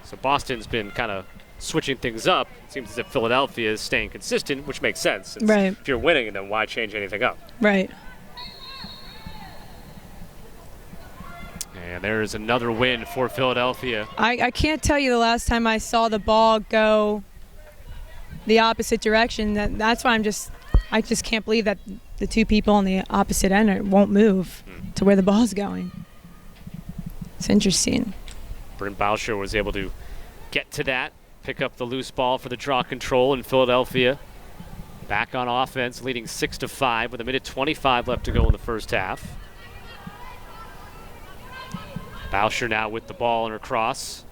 So Boston's been kind of switching things up. It seems as if Philadelphia is staying consistent, which makes sense. Right. If you're winning, then why change anything up? Right. And there's another win for Philadelphia. I can't tell you the last time I saw the ball go the opposite direction. That's why I just can't believe that the two people on the opposite end won't move to where the ball's going. It's interesting. Bryn Boucher was able to get to that, pick up the loose ball for the draw control, and Philadelphia back on offense, leading 6-5 with 1:25 left to go in the first half. Boucher now with the ball and her cross.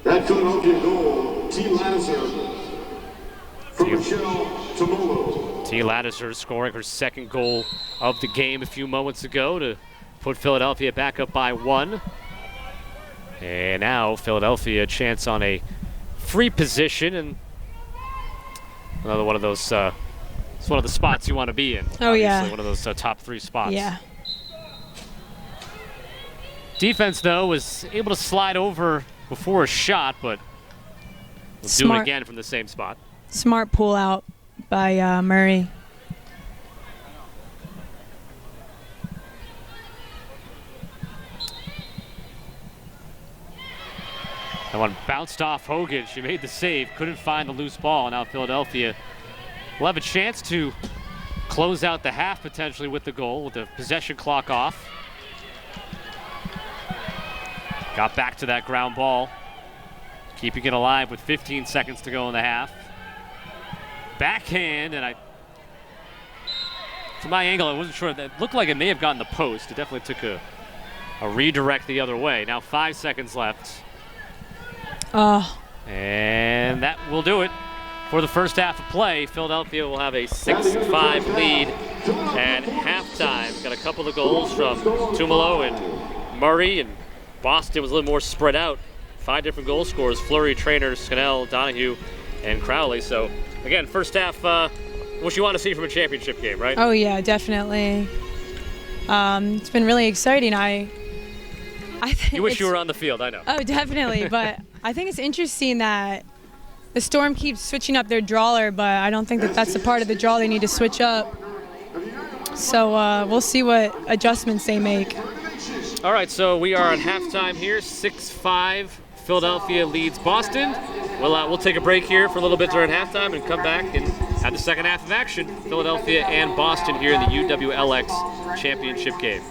That Philadelphia goal, T. Ladouceur from Michelle Tumolo. T. Ladouceur scoring her second goal of the game a few moments ago to put Philadelphia back up by 1. And now Philadelphia a chance on a free position, and Another one of those, it's one of the spots you want to be in. Oh, yeah. One of those top 3 spots. Yeah. Defense, though, was able to slide over before a shot, but we'll do it again from the same spot. Smart pull out by Murray. That one bounced off Hogan. She made the save, couldn't find the loose ball. Now Philadelphia will have a chance to close out the half potentially with the goal, with the possession clock off. Got back to that ground ball, keeping it alive with 15 seconds to go in the half. Backhand, and from my angle, I wasn't sure. That looked like it may have gotten the post. It definitely took a redirect the other way. Now 5 seconds left. Oh. And that will do it for the first half of play. Philadelphia will have a 6-5 lead at halftime. Got a couple of goals from Tumolo and Murray, and Boston was a little more spread out. 5 different goal scorers: Flury, Treanor, Scannell, Donahue, and Crowley. So again, first half, what you want to see from a championship game, right? Oh yeah, definitely. It's been really exciting. I think you wish you were on the field, I know. Oh, definitely. But I think it's interesting that the Storm keeps switching up their drawler, but I don't think that that's a part of the draw they need to switch up. So we'll see what adjustments they make. All right, so we are at halftime here, 6-5. Philadelphia leads Boston. We'll take a break here for a little bit during halftime and come back and have the second half of action. Philadelphia and Boston here in the UWLX championship game.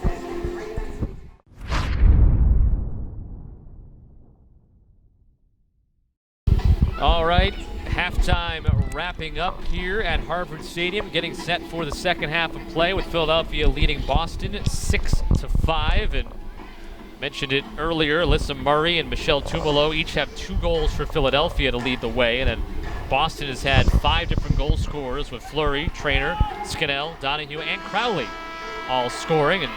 All right, halftime wrapping up here at Harvard Stadium, getting set for the second half of play with Philadelphia leading Boston 6-5. And mentioned it earlier, Alyssa Murray and Michelle Tumolo each have 2 goals for Philadelphia to lead the way, and then Boston has had 5 different goal scorers with Flury, Treanor, Scannell, Donahue, and Crowley all scoring. And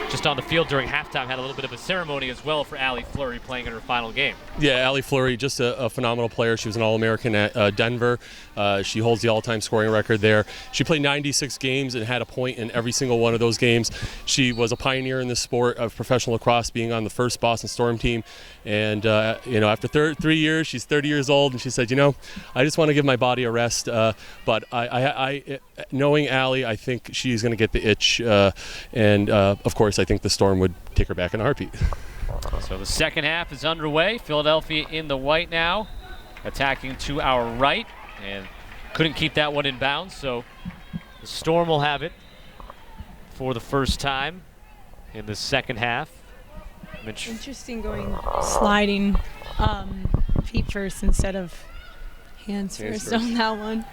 just on the field during halftime had a little bit of a ceremony as well for Allie Flury playing in her final game. Yeah, Allie Flury, just a phenomenal player. She was an All-American at Denver. She holds the all-time scoring record there. She played 96 games and had a point in every single one of those games. She was a pioneer in the sport of professional lacrosse, being on the first Boston Storm team. And after 3 years, she's 30 years old, and she said, I just want to give my body a rest. But I knowing Allie, I think she's going to get the itch. And of course, I think the Storm would take her back in a heartbeat. So the second half is underway. Philadelphia in the white now, attacking to our right, and couldn't keep that one in bounds. So the Storm will have it for the first time in the second half. Interesting going sliding feet first instead of hands first on that one.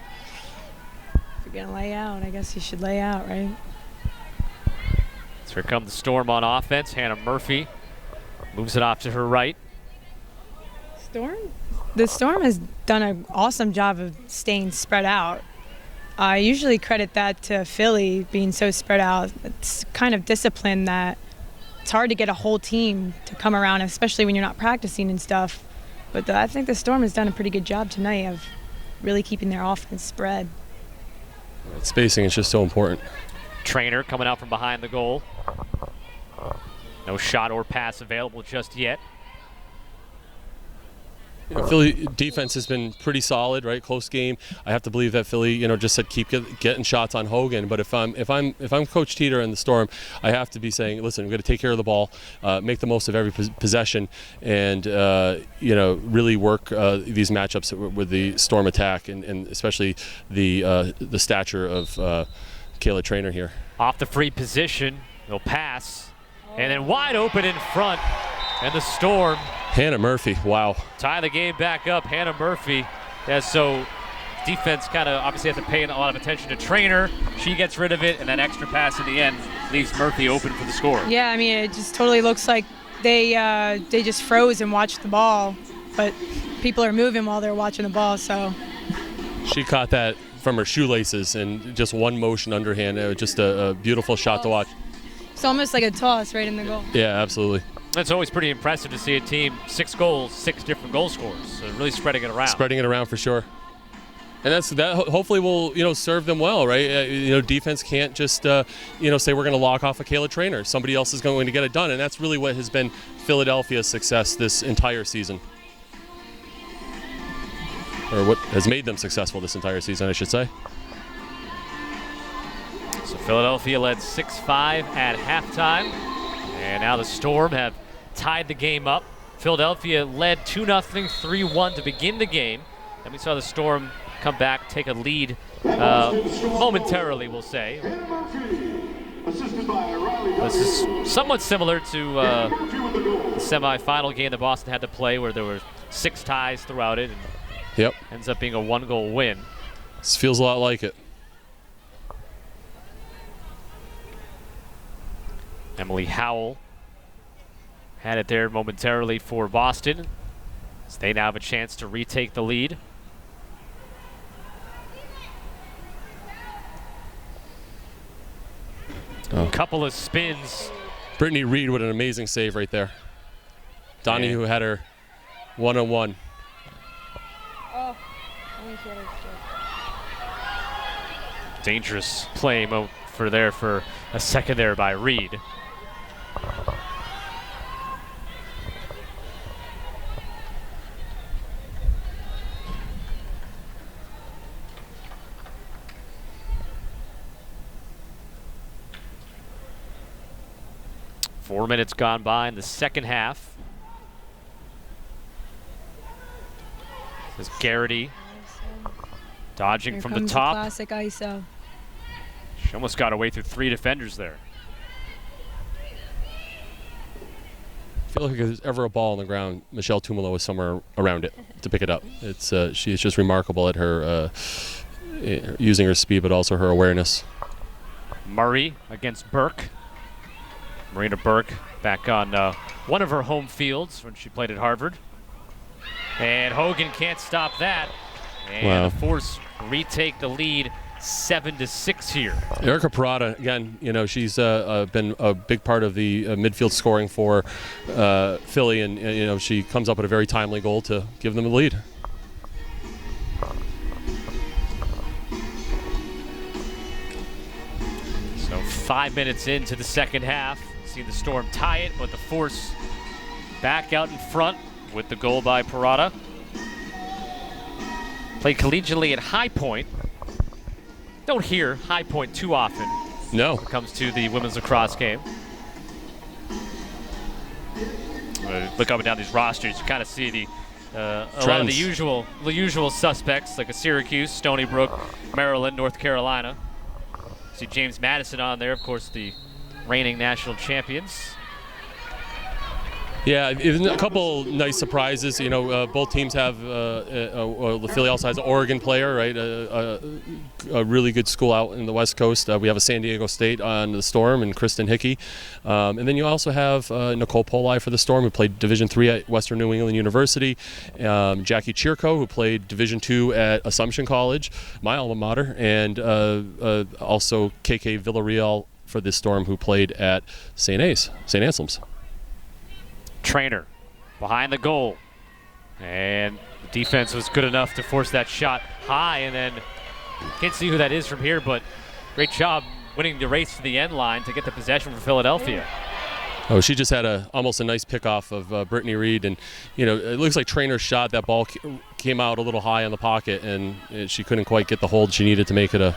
If you're gonna lay out, I guess you should lay out, right? So here comes the Storm on offense. Hannah Murphy moves it off to her right. The Storm has done an awesome job of staying spread out. I usually credit that to Philly being so spread out. It's kind of discipline that it's hard to get a whole team to come around, especially when you're not practicing and stuff. But I think the Storm has done a pretty good job tonight of really keeping their offense spread. Spacing is just so important. Treanor coming out from behind the goal. No shot or pass available just yet. Philly defense has been pretty solid, right? Close game. I have to believe that Philly, just said keep getting shots on Hogan. But if I'm Coach Teeter and the Storm, I have to be saying, listen, we're going to take care of the ball, make the most of every possession, and really work these matchups with the Storm attack, and especially the stature of Kayla Treanor here. Off the free position, he'll pass, and then wide open in front, and the Storm. Hannah Murphy, wow. Tie the game back up, Hannah Murphy. Yeah, so defense kind of obviously has to pay a lot of attention to Treanor. She gets rid of it, and that extra pass in the end leaves Murphy open for the score. Yeah, I mean, it just totally looks like they just froze and watched the ball, but people are moving while they're watching the ball, so. She caught that from her shoelaces and just one motion underhand. It was just a beautiful shot to watch. It's almost like a toss right in the goal. Yeah, absolutely. It's always pretty impressive to see a team, 6 goals, 6 different goal scorers. So really spreading it around. Spreading it around for sure. And that hopefully will serve them well, right? Defense can't just say we're going to lock off a Kayla Treanor. Somebody else is going to get it done, and that's really what has been Philadelphia's success this entire season, or what has made them successful this entire season, I should say. So Philadelphia led 6-5 at halftime, and now the Storm have tied the game up. Philadelphia led 2-0, 3-1 to begin the game. Then we saw the Storm come back, take a lead momentarily, we'll say. This is somewhat similar to the semifinal game that Boston had to play, where there were 6 ties throughout it. And ends up being a 1-goal win. This feels a lot like it. Emily Howell had it there momentarily for Boston, so they now have a chance to retake the lead. A couple of spins. Brittany Reed with an amazing save right there. Donahue had her 1-on-1. Oh, dangerous play for a second there by Reed. Four minutes gone by in the second half. This is Garrity dodging from the top. Classic ISO. She almost got away through 3 defenders there. I feel like if there's ever a ball on the ground, Michelle Tumolo is somewhere around it to pick it up. She is just remarkable at her using her speed, but also her awareness. Murray against Burke. Marina Burke back on one of her home fields when she played at Harvard. And Hogan can't stop that. And the Force retake the lead 7-6 here. Erica Perrotta, again, she's been a big part of the midfield scoring for Philly, and she comes up with a very timely goal to give them the lead. So 5 minutes into the second half, see the Storm tie it, but the Force back out in front with the goal by Perrotta. Played collegiately at High Point. Don't hear High Point too often. No. When it comes to the women's lacrosse game. Look up and down these rosters, you kind of see a lot of the usual suspects, like a Syracuse, Stony Brook, Maryland, North Carolina. See James Madison on there, of course, the reigning national champions. Yeah, a couple nice surprises. Both teams have. Philly also has an Oregon player, right? A really good school out in the West Coast. We have a San Diego State on the Storm and Kristen Hickey, and then you also have Nicole Poli for the Storm, who played Division III at Western New England University. Jackie Chirko, who played Division II at Assumption College, my alma mater, and also KK Villarreal for the Storm, who played at St. Anselm's. Treanor behind the goal, and the defense was good enough to force that shot high, and then can't see who that is from here, but great job winning the race to the end line to get the possession for Philadelphia. Oh, she just had almost a nice pickoff of Brittany Reed, and it looks like Treanor's shot, that ball came out a little high in the pocket, and she couldn't quite get the hold she needed to make it a.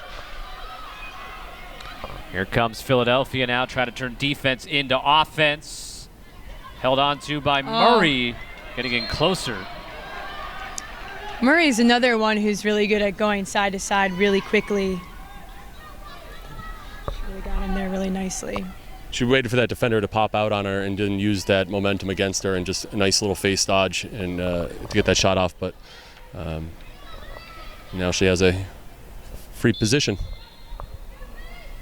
Here comes Philadelphia now, trying to turn defense into offense. Held on to by Murray, getting in closer. Murray's another one who's really good at going side to side really quickly. She really got in there really nicely. She waited for that defender to pop out on her and didn't use that momentum against her, and just a nice little face dodge and to get that shot off. But now she has a free position.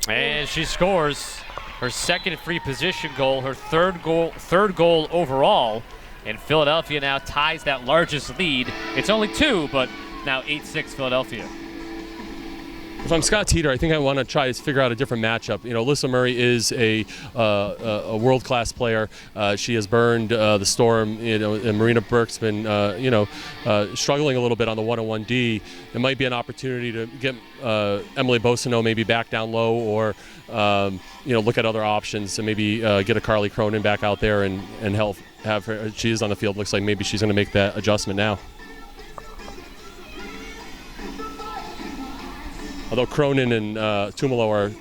And she scores her second free position goal, her third goal overall, and Philadelphia now ties that largest lead. It's only 2, but now 8-6 Philadelphia. If I'm Scott Teeter, I think I want to try to figure out a different matchup. Alyssa Murray is a world-class player. She has burned the Storm. And Marina Burke's been, struggling a little bit on the 1-on-1 D. It might be an opportunity to get Emily Boissonneau maybe back down low, or look at other options and maybe get a Carly Cronin back out there and help have her. She is on the field. Looks like maybe she's going to make that adjustment now. Although Cronin and Tumolo are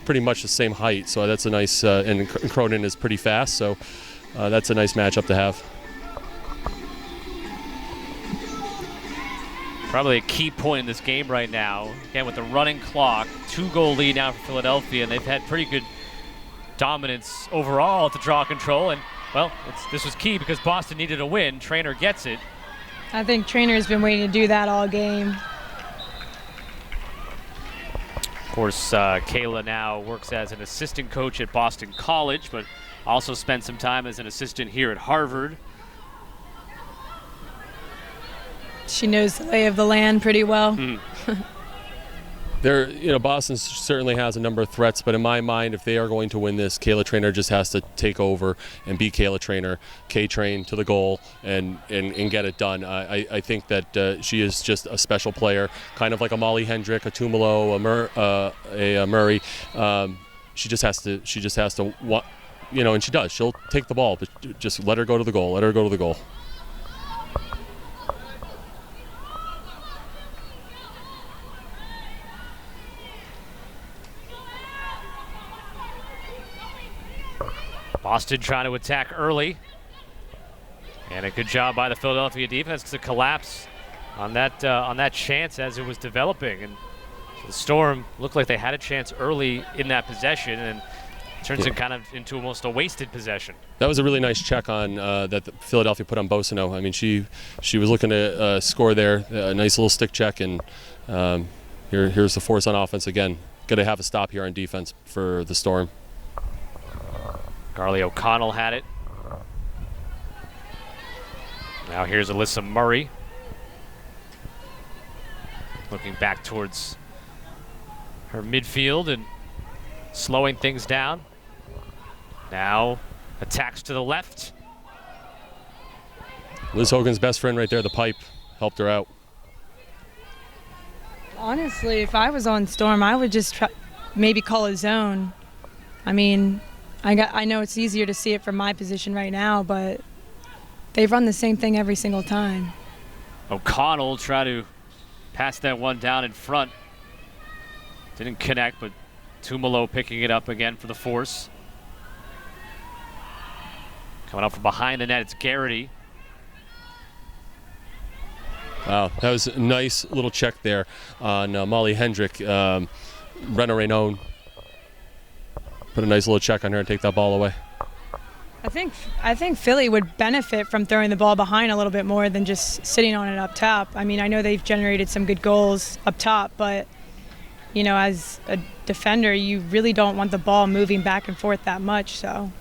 pretty much the same height, so that's a nice, and Cronin is pretty fast, so that's a nice matchup to have. Probably a key point in this game right now. Again, with the running clock, 2-goal lead now for Philadelphia, and they've had pretty good dominance overall to draw control. And, well, this was key because Boston needed a win. Treanor gets it. I think Trainor's been waiting to do that all game. Of course, Kayla now works as an assistant coach at Boston College, but also spent some time as an assistant here at Harvard. She knows the lay of the land pretty well. Boston certainly has a number of threats, but in my mind, if they are going to win this, Kayla Treanor just has to take over and be Kayla Treanor, K-Train to the goal, and get it done. I think that she is just a special player, kind of like a Molly Hendrick, a Tumolo, a Murray. She just has to, and she does. She'll take the ball, but just let her go to the goal. Let her go to the goal. Boston trying to attack early. And a good job by the Philadelphia defense to collapse on that chance as it was developing. And so the Storm looked like they had a chance early in that possession, and turns it kind of into almost a wasted possession. That was a really nice check on that Philadelphia put on Boissonneau. I mean, she was looking to score there. A nice little stick check, and here's the force on offense again. Got to have a stop here on defense for the Storm. Carly O'Connell had it. Now here's Alyssa Murray. Looking back towards her midfield and slowing things down. Now attacks to the left. Liz Hogan's best friend right there, the pipe, helped her out. Honestly, if I was on Storm, I would just maybe call a zone. I mean, I know it's easier to see it from my position right now, but they've run the same thing every single time. O'Connell tried to pass that one down in front. Didn't connect, but Tumolo picking it up again for the force. Coming up from behind the net, it's Garrity. Wow, that was a nice little check there on Molly Hendrick. Brenna Raynon put a nice little check on her and take that ball away. I think Philly would benefit from throwing the ball behind a little bit more than just sitting on it up top. I mean, I know they've generated some good goals up top, but as a defender, you really don't want the ball moving back and forth that much. So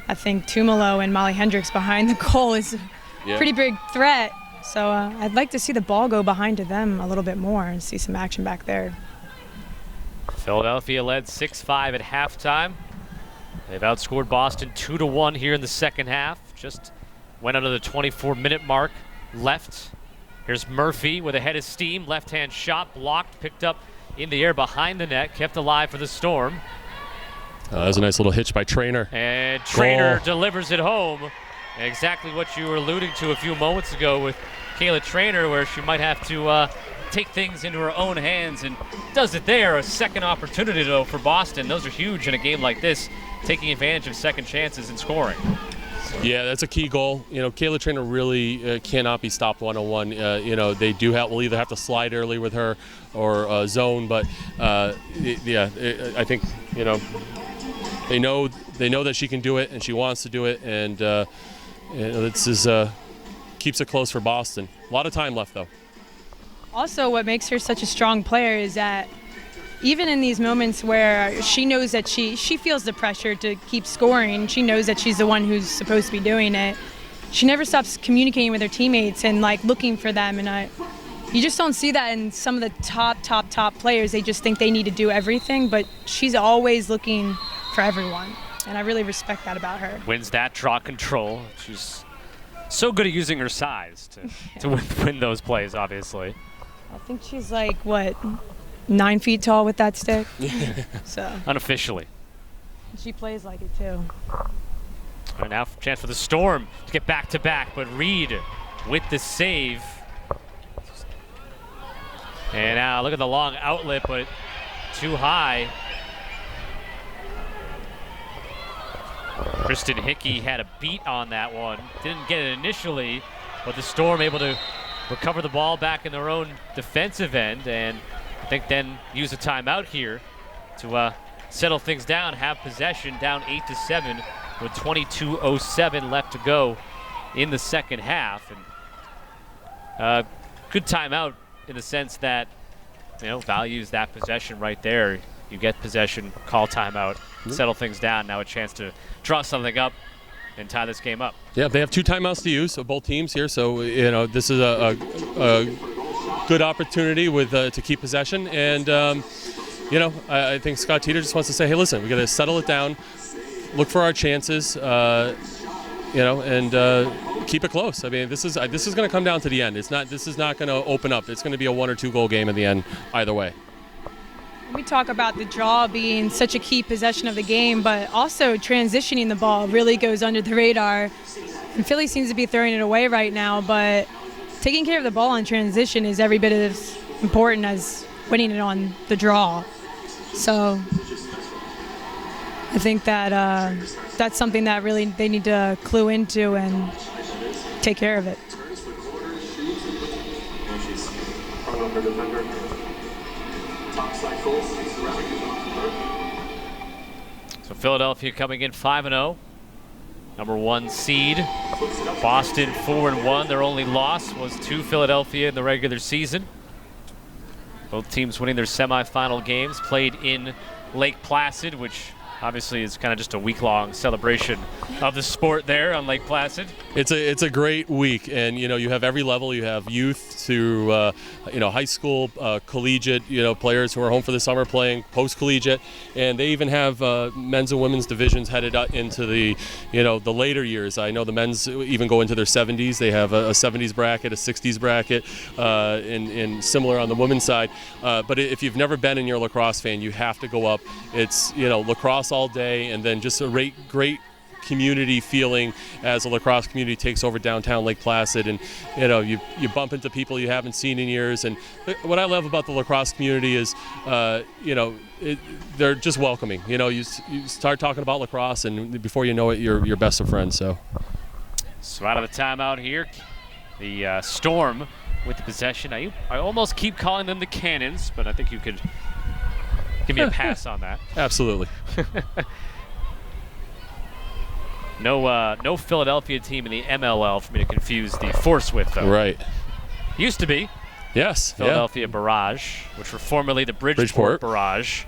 I think Tumolo and Molly Hendricks behind the goal is a pretty big threat. So I'd like to see the ball go behind to them a little bit more and see some action back there. Philadelphia led 6-5 at halftime. They've outscored Boston 2-1 here in the second half. Just went under the 24-minute mark left. Here's Murphy with a head of steam. Left-hand shot blocked, picked up in the air behind the net, kept alive for the Storm. That was a nice little hitch by Treanor. And Treanor delivers it home. Exactly what you were alluding to a few moments ago with Kayla Treanor, where she might have to take things into her own hands, and does it there. A second opportunity, though, for Boston. Those are huge in a game like this, taking advantage of second chances and scoring. Yeah, that's a key goal. Kayla Treanor really cannot be stopped one-on-one. They will either have to slide early with her or zone, but I think they know that she can do it and she wants to do it, and this is keeps it close for Boston. A lot of time left, though. Also, what makes her such a strong player is that even in these moments where she knows that she feels the pressure to keep scoring, she knows that she's the one who's supposed to be doing it, she never stops communicating with her teammates and looking for them. And you just don't see that in some of the top players. They just think they need to do everything, but she's always looking for everyone, and I really respect that about her. Wins that draw control. She's so good at using her size to win those plays, obviously. I think she's like, what, 9 feet tall with that stick? So unofficially. She plays like it too. Right now, chance for the Storm to get back-to-back, but Reed with the save. And now look at the long outlet, but too high. Kristen Hickey had a beat on that one. Didn't get it initially, but the Storm able to recover the ball back in their own defensive end, and I think then use a timeout here to settle things down, have possession, down 8-7 with 22:07 left to go in the second half. And good timeout in the sense that, values that possession right there. You get possession, call timeout, settle things down. Now a chance to draw something up and tie this game up. Yeah, they have 2 timeouts to use, so both teams here. So this is a good opportunity with to keep possession. And I think Scott Teeter just wants to say, hey, listen, we got to settle it down, look for our chances, and keep it close. I mean, this is going to come down to the end. This is not going to open up. It's going to be a 1 or 2 goal game in the end, either way. We talk about the draw being such a key possession of the game, but also transitioning the ball really goes under the radar. And Philly seems to be throwing it away right now, but taking care of the ball in transition is every bit as important as winning it on the draw. So I think that that's something that really they need to clue into and take care of it. So Philadelphia coming in 5-0, number 1 seed. Boston 4-1. Their only loss was to Philadelphia in the regular season. Both teams winning their semifinal games, played in Lake Placid, which obviously is kind of just a week-long celebration of the sport there on Lake Placid. It's a great week, and you have every level. You have youth to high school, collegiate, players who are home for the summer playing post-collegiate, and they even have men's and women's divisions headed up into the the later years. I know the men's even go into their 70s. They have a 70s bracket, a 60s bracket, and similar on the women's side. But if you've never been and you're a lacrosse fan, you have to go up. It's lacrosse all day, and then just a great community feeling as a lacrosse community takes over downtown Lake Placid, and you bump into people you haven't seen in years. And what I love about the lacrosse community is they're just welcoming. You start talking about lacrosse, and before you know it, you're best of friends. So out of the timeout here, the Storm with the possession. I almost keep calling them the Cannons, but I think you could give me a pass on that. Absolutely. No Philadelphia team in the MLL for me to confuse the Force with, though. Right. Used to be. Yes. Philadelphia Barrage, which were formerly the Bridgeport Barrage.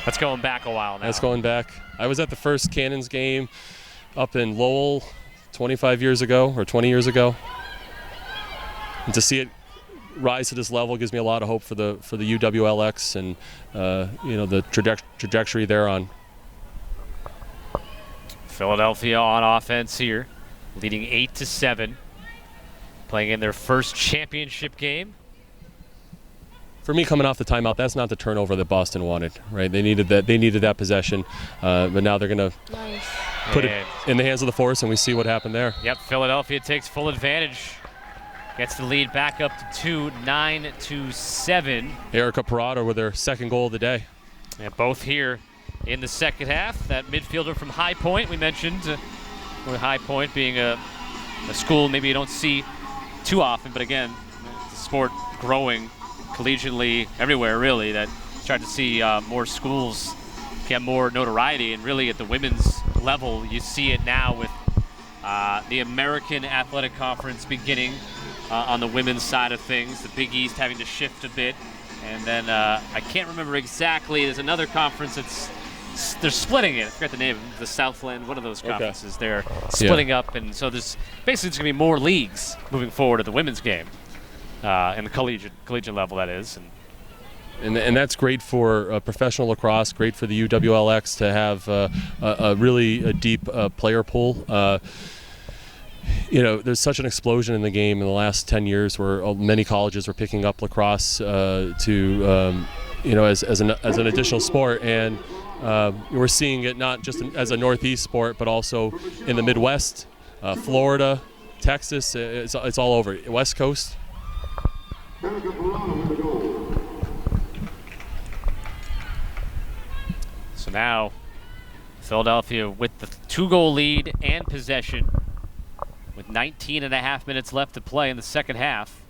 That's going back a while now. That's going back. I was at the first Cannons game up in Lowell 25 years ago or 20 years ago. And to see it rise to this level gives me a lot of hope for the UWLX and the trajectory they're on. Philadelphia on offense here, leading 8-7, playing in their first championship game. For me, coming off the timeout, that's not the turnover that Boston wanted, right? They needed that possession, but now they're going to put it in the hands of the Force, and we see what happened there. Yep, Philadelphia takes full advantage. Gets the lead back up to 2, 9-7. Erica Perrotta with her second goal of the day. And both here in the second half. That midfielder from High Point we mentioned, High Point being a school maybe you don't see too often, but again, the sport growing collegiately everywhere really, that start to see more schools get more notoriety, and really at the women's level you see it now with the American Athletic Conference beginning on the women's side of things, the Big East having to shift a bit, and then I can't remember exactly, there's another conference they're splitting it. I forgot the name, the Southland, one of those conferences. Okay. They're splitting up, and so there's basically going to be more leagues moving forward at the women's game. in the collegiate level, that is. And that's great for professional lacrosse, great for the UWLX to have a really deep player pool. There's such an explosion in the game in the last 10 years where many colleges are picking up lacrosse as an additional sport, and we're seeing it not just as a Northeast sport, but also in the Midwest, Florida, Texas. It's all over. West Coast. So now, Philadelphia with the 2-goal lead and possession, with 19.5 minutes left to play in the second half.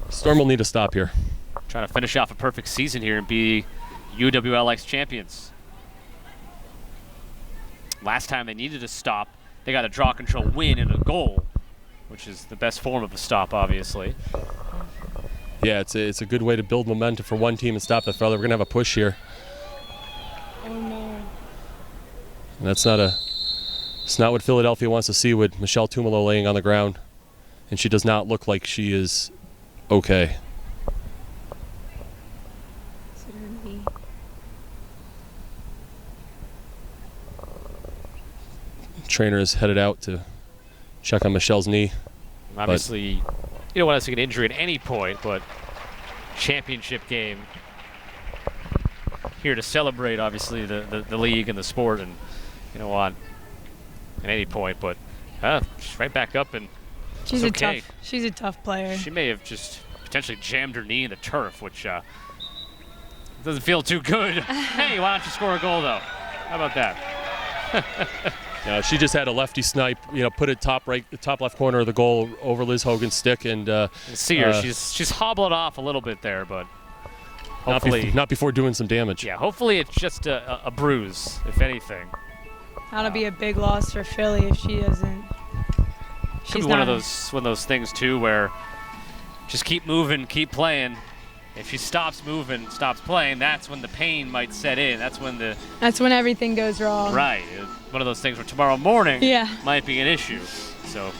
Storm will need to stop here. Trying to finish off a perfect season here and be UWLX champions. Last time they needed a stop, they got a draw control win and a goal, which is the best form of a stop, obviously. Yeah, it's a good way to build momentum for one team and stop the other. We're gonna have a push here. Oh no. And it's not what Philadelphia wants to see with Michelle Tumolo laying on the ground, and she does not look like she is okay. Trainer is headed out to check on Michelle's knee. Obviously, you don't want to see an injury at any point, but championship game here to celebrate, obviously, the league and the sport, and you don't want at any point, but she's right back up, and she's okay. She's a tough player. She may have just potentially jammed her knee in the turf, which doesn't feel too good. Hey, why don't you score a goal, though? How about that? She just had a lefty snipe, put it top left corner of the goal over Liz Hogan's stick, and see her. She's hobbling off a little bit there, but hopefully not before doing some damage. Yeah, hopefully it's just a bruise, if anything. That'll be a big loss for Philly if she doesn't. Could be one of those things too, where just keep moving, keep playing. If she stops moving, stops playing, that's when the pain might set in. That's when everything goes wrong. Right. One of those things where tomorrow morning might be an issue. So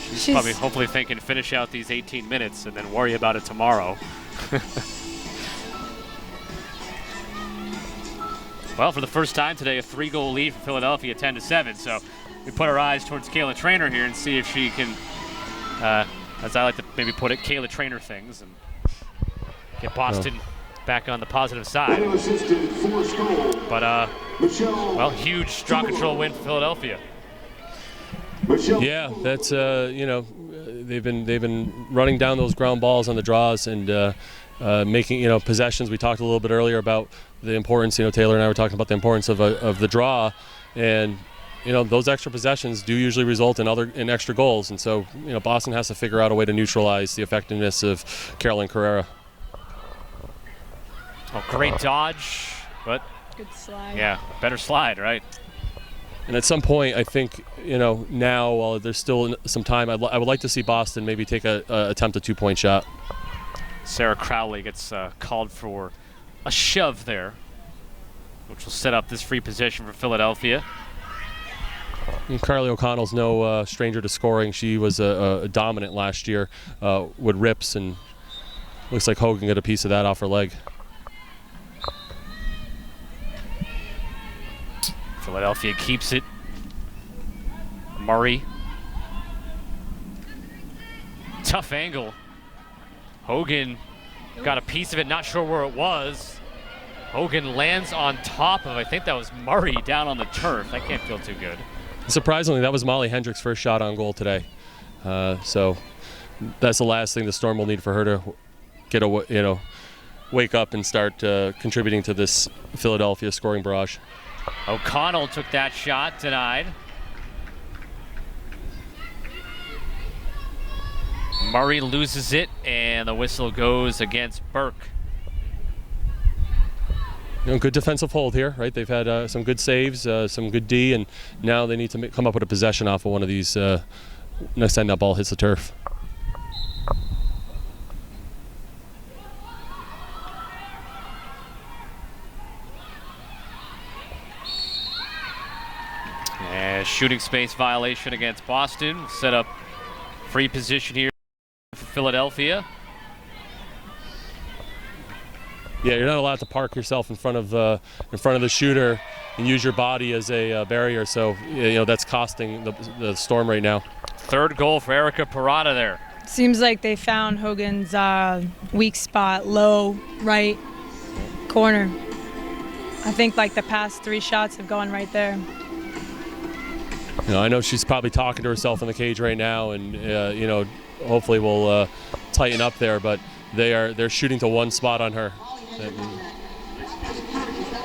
she's probably hopefully thinking finish out these 18 minutes and then worry about it tomorrow. Well, for the first time today, a 3-goal lead for Philadelphia, 10-7. So we put our eyes towards Kayla Treanor here and see if she can, as I like to maybe put it, Kayla Treanor things and get Boston back on the positive side. But, huge draw control win for Philadelphia. Yeah, that's they've been running down those ground balls on the draws and making possessions. We talked a little bit earlier about the importance. Taylor and I were talking about the importance of the draw, and those extra possessions do usually result in extra goals. And so Boston has to figure out a way to neutralize the effectiveness of Carolyn Carrera. Oh, great dodge, but good slide. Yeah, better slide, right? And at some point, I think, now while there's still some time, I would like to see Boston maybe take attempt a 2-point shot. Sarah Crowley gets called for a shove there, which will set up this free position for Philadelphia. And Carly O'Connell's no stranger to scoring. She was a dominant last year with rips, and looks like Hogan got a piece of that off her leg. Philadelphia keeps it. Murray. Tough angle. Hogan got a piece of it, not sure where it was. Hogan lands on top of, I think that was Murray down on the turf. That can't feel too good. Surprisingly, that was Molly Hendricks' first shot on goal today. So that's the last thing the Storm will need for her to get wake up and start contributing to this Philadelphia scoring barrage. O'Connell took that shot, denied. Murray loses it, and the whistle goes against Burke. Good defensive hold here, right? They've had some good saves, some good D, and now they need to come up with a possession off of one of these next time that ball hits the turf. Shooting space violation against Boston. Set up free position here. Philadelphia. Yeah, you're not allowed to park yourself in front of the shooter and use your body as a barrier. So that's costing the Storm right now. Third goal for Erica Perrotta there. Seems like they found Hogan's weak spot, low right corner. I think like the past 3 shots have gone right there. I know she's probably talking to herself in the cage right now, and hopefully we'll tighten up there. But they're shooting to one spot on her.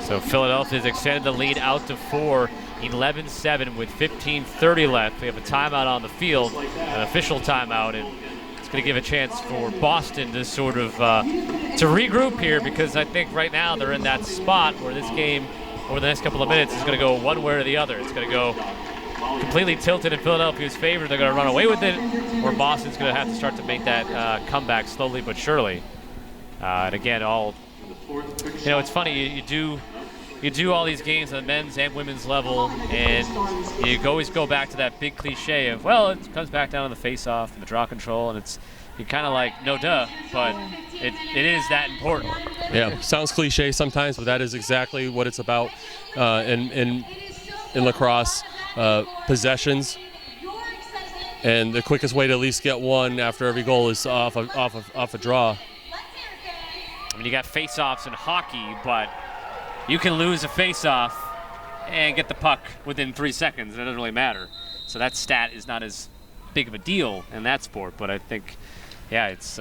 So Philadelphia's extended the lead out to 4, 11-7 with 15:30 left. We have a timeout on the field, an official timeout, and it's going to give a chance for Boston to sort of to regroup here, because I think right now they're in that spot where this game over the next couple of minutes is going to go one way or the other. It's going to go completely tilted in Philadelphia's favor. They're going to run away with it, or Boston's going to have to start to make that comeback slowly but surely. And again, it's funny, you do all these games on the men's and women's level, and you always go back to that big cliche of, well, it comes back down to the face-off and the draw control, and you're kind of like, no duh, but it is that important. Yeah, sounds cliche sometimes, but that is exactly what it's about in lacrosse. Possessions, and the quickest way to at least get one after every goal is off a draw. I mean, you got face-offs in hockey, but you can lose a face-off and get the puck within 3 seconds. It doesn't really matter. So that stat is not as big of a deal in that sport, but I think, it's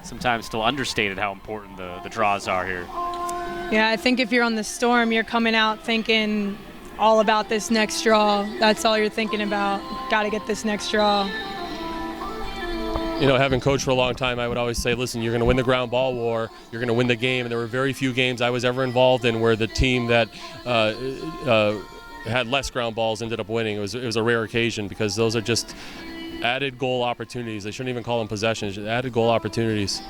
sometimes still understated how important the draws are here. Yeah, I think if you're on the Storm, you're coming out thinking all about this next draw. That's all you're thinking about. Got to get this next draw. Having coached for a long time, I would always say, listen, you're going to win the ground ball war, you're going to win the game, and there were very few games I was ever involved in where the team that had less ground balls ended up winning. It was a rare occasion, because those are just added goal opportunities. They shouldn't even call them possessions, just added goal opportunities.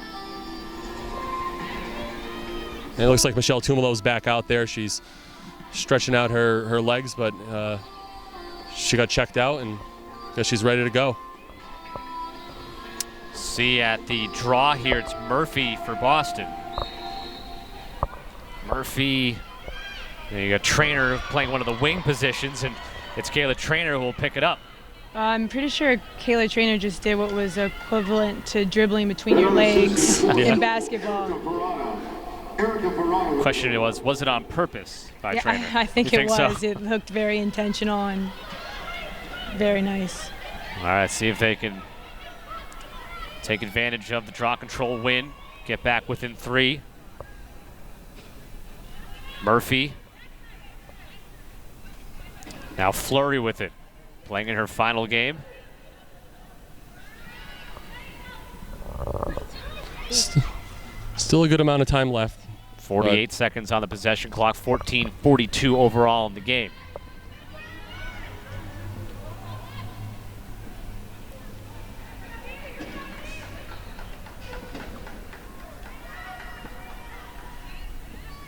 And it looks like Michelle Tumolo's back out there. She's stretching out her legs, but she got checked out, and I guess she's ready to go. See, at the draw here, it's Murphy for Boston. Murphy, you got Treanor playing one of the wing positions, and it's Kayla Treanor who will pick it up. I'm pretty sure Kayla Treanor just did what was equivalent to dribbling between your legs in basketball. Question was it on purpose by Treanor? I think it was. So? It looked very intentional and very nice. All right, see if they can take advantage of the draw control win, get back within 3. Murphy. Now Flury with it, playing in her final game. Still a good amount of time left. 48 seconds on the possession clock, 14:42 overall in the game.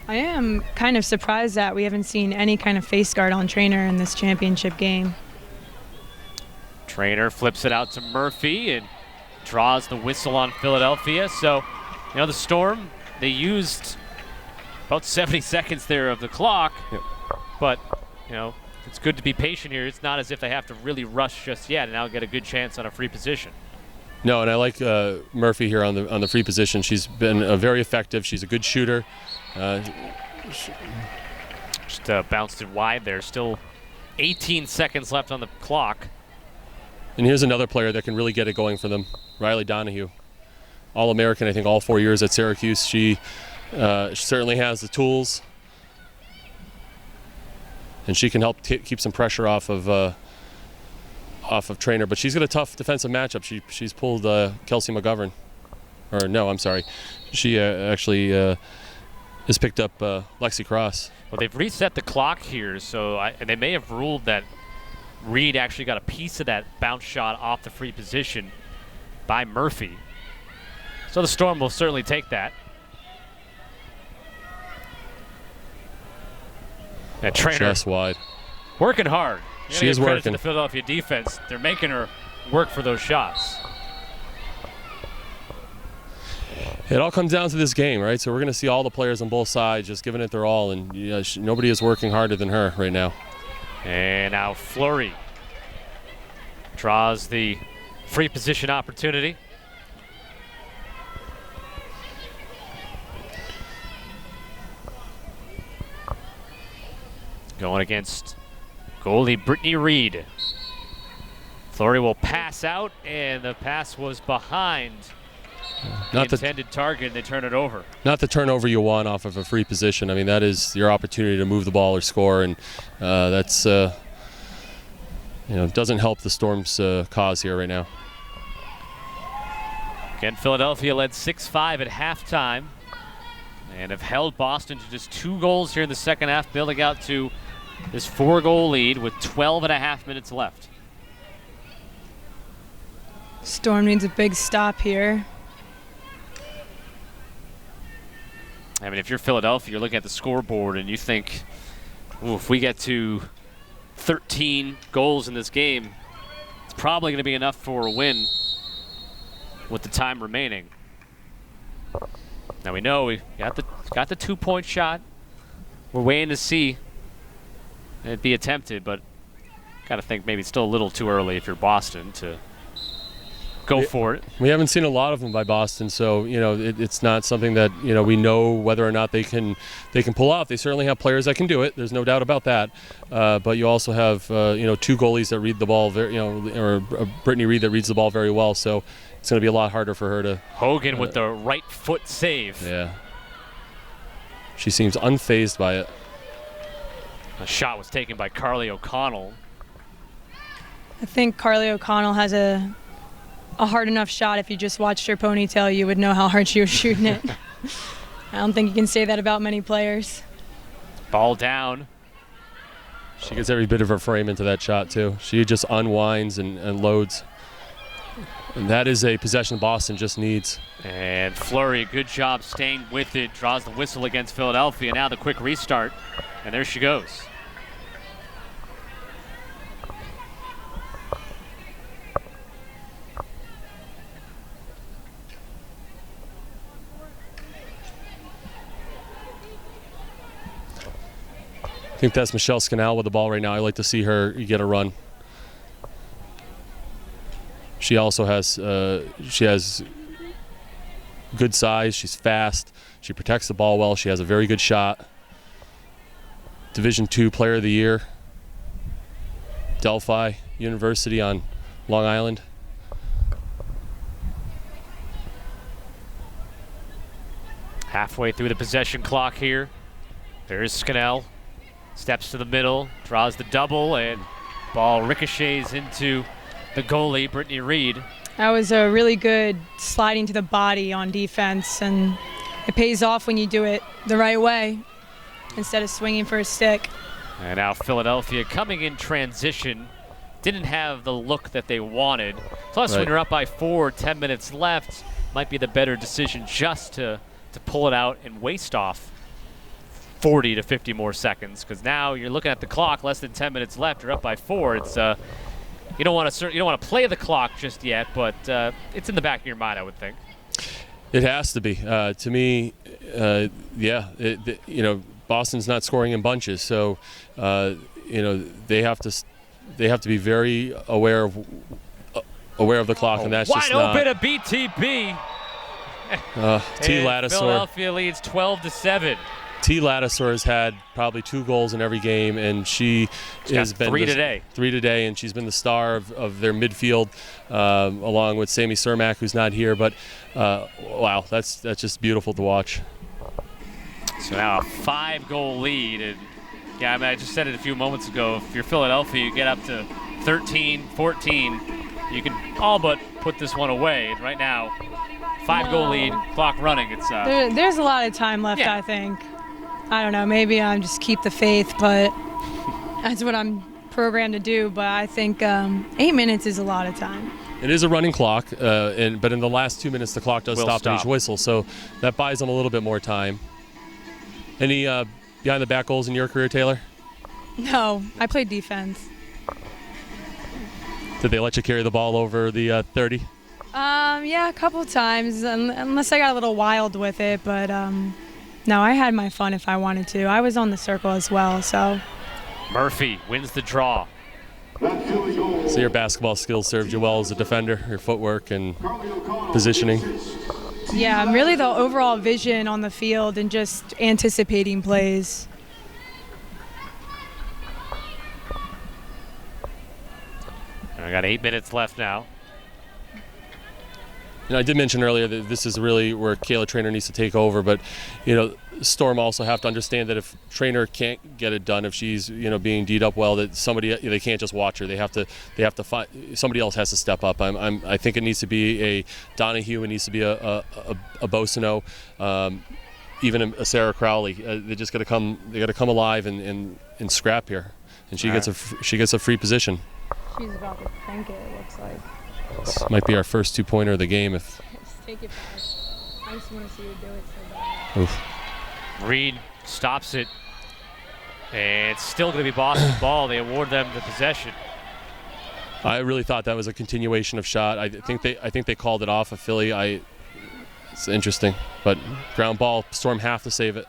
I am kind of surprised that we haven't seen any kind of face guard on Treanor in this championship game. Treanor flips it out to Murphy and draws the whistle on Philadelphia. So, the Storm, they used about 70 seconds there of the clock, but, it's good to be patient here. It's not as if they have to really rush just yet and now get a good chance on a free position. No, and I like Murphy here on the free position. She's been very effective. She's a good shooter. Just bounced it wide there. Still 18 seconds left on the clock. And here's another player that can really get it going for them, Riley Donahue. All-American, I think, all 4 years at Syracuse. She certainly has the tools, and she can help keep some pressure off of Treanor. But she's got a tough defensive matchup. She's pulled Kelsey McGovern. Or no, I'm sorry. She actually has picked up Lexi Cross. Well, they've reset the clock here, so they may have ruled that Reed actually got a piece of that bounce shot off the free position by Murphy. So the Storm will certainly take that. And Treanor just wide. Working hard. She is working. working. To the Philadelphia defense, they're making her work for those shots. It all comes down to this game, right? So we're going to see all the players on both sides just giving it their all, and nobody is working harder than her right now. And now Flury draws the free position opportunity. Going against goalie Brittany Reed. Flury will pass out, and the pass was behind the intended target, and they turn it over. Not the turnover you want off of a free position. I mean, that is your opportunity to move the ball or score, and that's doesn't help the Storm's cause here right now. Again, Philadelphia led 6-5 at halftime and have held Boston to just 2 goals here in the second half, building out to this 4-goal lead with 12.5 minutes left. Storm needs a big stop here. I mean, if you're Philadelphia, you're looking at the scoreboard and you think, ooh, if we get to 13 goals in this game, it's probably going to be enough for a win with the time remaining. Now we know we got the 2-point shot. We're waiting to see it be attempted, but got to think maybe it's still a little too early if you're Boston to go for it. We haven't seen a lot of them by Boston, so it's not something that we know whether or not they can pull off. They certainly have players that can do it. There's no doubt about that. But you also have 2 goalies that read the ball or Brittany Reed that reads the ball very well. So it's going to be a lot harder for her to. Hogan with the right foot save. Yeah. She seems unfazed by it. A shot was taken by Carly O'Connell. I think Carly O'Connell has a hard enough shot. If you just watched her ponytail, you would know how hard she was shooting it. I don't think you can say that about many players. Ball down. She gets every bit of her frame into that shot, too. She just unwinds and loads. And that is a possession Boston just needs. And Flury, good job staying with it, draws the whistle against Philadelphia. Now the quick restart, and there she goes. I think that's Michelle Scannell with the ball right now. I like to see her get a run. She also has good size. She's fast. She protects the ball well. She has a very good shot. Division II Player of the Year. Delphi University on Long Island. Halfway through the possession clock here. There's Scannell. Steps to the middle, draws the double, and ball ricochets into the goalie, Brittany Reed. That was a really good sliding to the body on defense, and it pays off when you do it the right way instead of swinging for a stick. And now Philadelphia coming in transition. Didn't have the look that they wanted. Plus, when you're up by 4, 10 minutes left, might be the better decision just to pull it out and waste off 40 to 50 more seconds, because now you're looking at the clock, less than 10 minutes left. You're up by 4. It's you don't want to play the clock just yet, but it's in the back of your mind, I would think. It has to be. To me, Boston's not scoring in bunches, so they have to be very aware of the clock, and that's just not. Wide open, a BTB. T. Ladouceur. Philadelphia leads 12-7. T. Ladouceur has had probably 2 goals in every game, and she's has been 3 today. 3 today, and she's been the star of their midfield, along with Sammy Cermak, who's not here. But wow, that's just beautiful to watch. So now a 5-goal lead, and yeah, I mean, I just said it a few moments ago. If you're Philadelphia, you get up to 13, 14, you can all but put this one away. And right now, 5-goal lead, clock running. It's there's a lot of time left, I think. I don't know, maybe I'm just keep the faith, but that's what I'm programmed to do. But I think 8 minutes is a lot of time. It is a running clock, but in the last 2 minutes, the clock does stop at each whistle, so that buys them a little bit more time. Any behind-the-back goals in your career, Taylor? No, I played defense. Did they let you carry the ball over the 30? Yeah, a couple times, unless I got a little wild with it. But no, I had my fun if I wanted to. I was on the circle as well, so. Murphy wins the draw. So your basketball skills served you well as a defender, your footwork and positioning. Yeah, really the overall vision on the field and just anticipating plays. And I got 8 minutes left now. You know, I did mention earlier that this is really where Kayla Treanor needs to take over, but you know, Storm also have to understand that if Treanor can't get it done, if she's being D'd up well, that they can't just watch her. They have to find somebody else has to step up. I think it needs to be a Donahue. It needs to be a Bosino, even a Sarah Crowley. They just got to come. They got to come alive and scrap here, and she gets a free position. She's about to crank it. It looks like. This might be our first 2-pointer of the game. If just take it back. I just want to see her do it so bad. Oof. Reed stops it, and it's still going to be Boston's ball. They award them the possession. I really thought that was a continuation of shot. I think they called it off of Philly. It's interesting, but ground ball. Storm have to save it.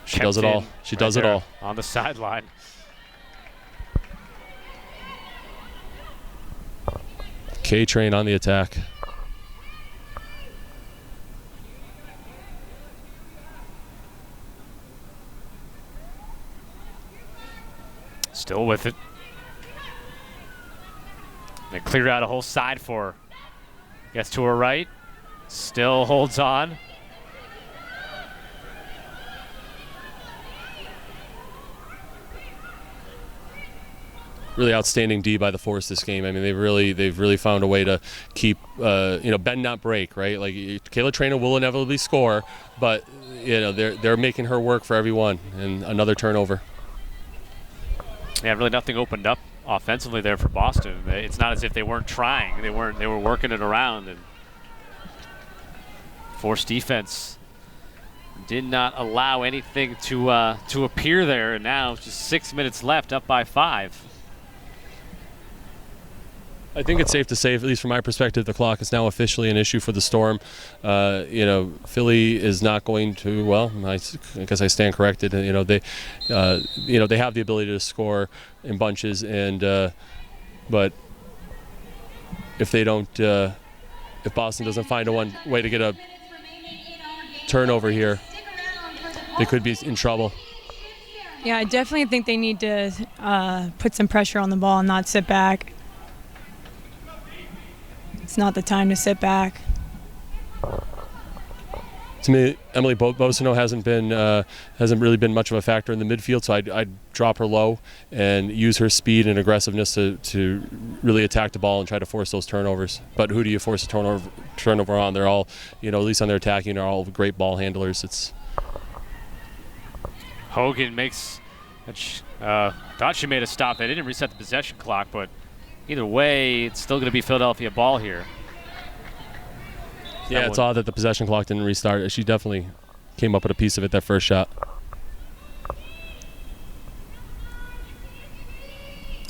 She does it all. She does it all on the sideline. K-Train on the attack. Still with it. They clear out a whole side for her. Gets to her right. Still holds on. Really outstanding D by the Force this game. I mean, they've really found a way to keep bend not break, right? Like Kayla Treanor will inevitably score, but they're making her work for everyone. And another turnover. Yeah, really nothing opened up offensively there for Boston. It's not as if they weren't trying. They were working it around, and Force defense did not allow anything to appear there. And now just 6 minutes left, up by 5. I think it's safe to say, at least from my perspective, the clock is now officially an issue for the Storm. Philly is not going to. Well, I guess I stand corrected. They have the ability to score in bunches, and but if they don't, if Boston doesn't find a way to get a turnover here, they could be in trouble. Yeah, I definitely think they need to put some pressure on the ball and not sit back. It's not the time to sit back. To me, Emily Bosino hasn't really been much of a factor in the midfield, so I'd drop her low and use her speed and aggressiveness to really attack the ball and try to force those turnovers. But who do you force a turnover on? They're all, at least on their attacking, are all great ball handlers. It's Hogan makes. Thought she made a stop. They didn't reset the possession clock, but either way, it's still going to be Philadelphia ball here. Yeah, it's odd that the possession clock didn't restart. She definitely came up with a piece of it that first shot.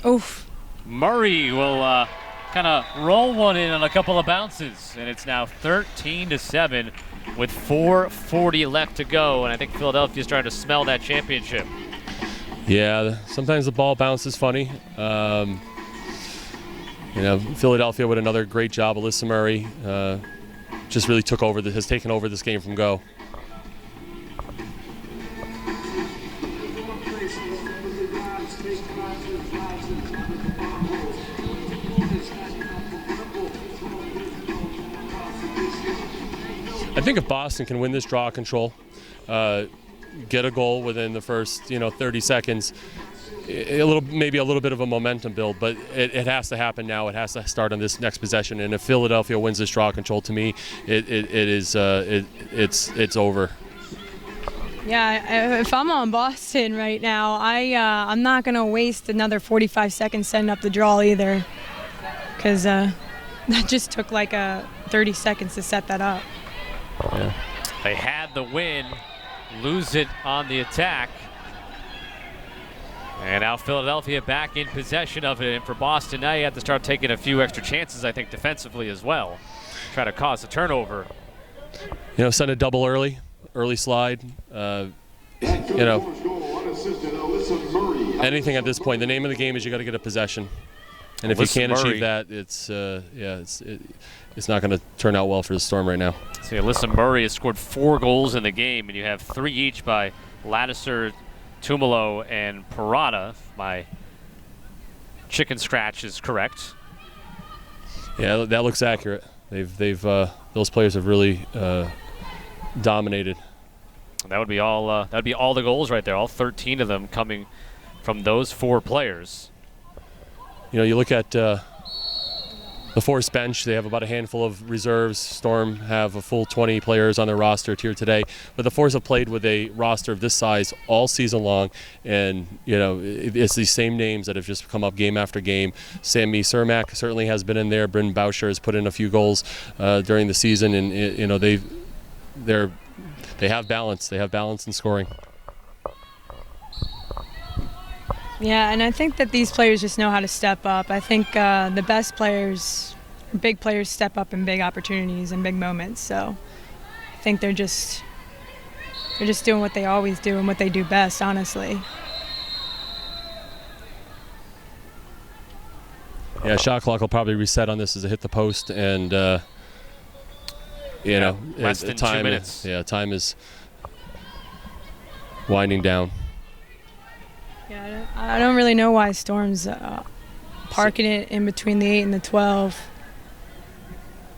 Oof. Murray will kind of roll one in on a couple of bounces, and it's now 13-7 with 4:40 left to go, and I think Philadelphia's trying to smell that championship. Yeah, sometimes the ball bounces funny. Philadelphia with another great job. Alyssa Murray just really has taken over this game from go. I think if Boston can win this draw control, get a goal within the first 30 seconds, maybe a little bit of a momentum build, but it has to happen now. It has to start on this next possession. And if Philadelphia wins this draw control, to me, it's over. Yeah, if I'm on Boston right now, I'm not gonna waste another 45 seconds setting up the draw either, because that just took like 30 seconds to set that up. Yeah. They had the win, lose it on the attack. And now Philadelphia back in possession of it. And for Boston, now you have to start taking a few extra chances, I think, defensively as well. Try to cause a turnover. You know, send a double early slide. You know, anything at this point. The name of the game is you got to get a possession. And if you can't achieve that, it's not going to turn out well for the Storm right now. So Alyssa Murray has scored 4 goals in the game, and you have 3 each by Ladouceur, Tumolo, and Perrotta. My chicken scratch is correct. Yeah, that looks accurate. Those players have really dominated. That would be all. That'd be all the goals right there. All 13 of them coming from those 4 players. You know, you look at the Force bench, they have about a handful of reserves. Storm have a full 20 players on their roster here today. But the Force have played with a roster of this size all season long. And, you know, it's these same names that have just come up game after game. Sammy Cermak certainly has been in there. Bryn Boucher has put in a few goals during the season. And, you know, they have balance. They have balance in scoring. Yeah, and I think that these players just know how to step up. I think the best players, big players, step up in big opportunities and big moments. So I think they're just doing what they always do and what they do best, honestly. Yeah, shot clock will probably reset on this as it hit the post, and you know, less than 2 minutes. Time is winding down. Yeah, I don't really know why Storm's parking it in between the 8 and the 12.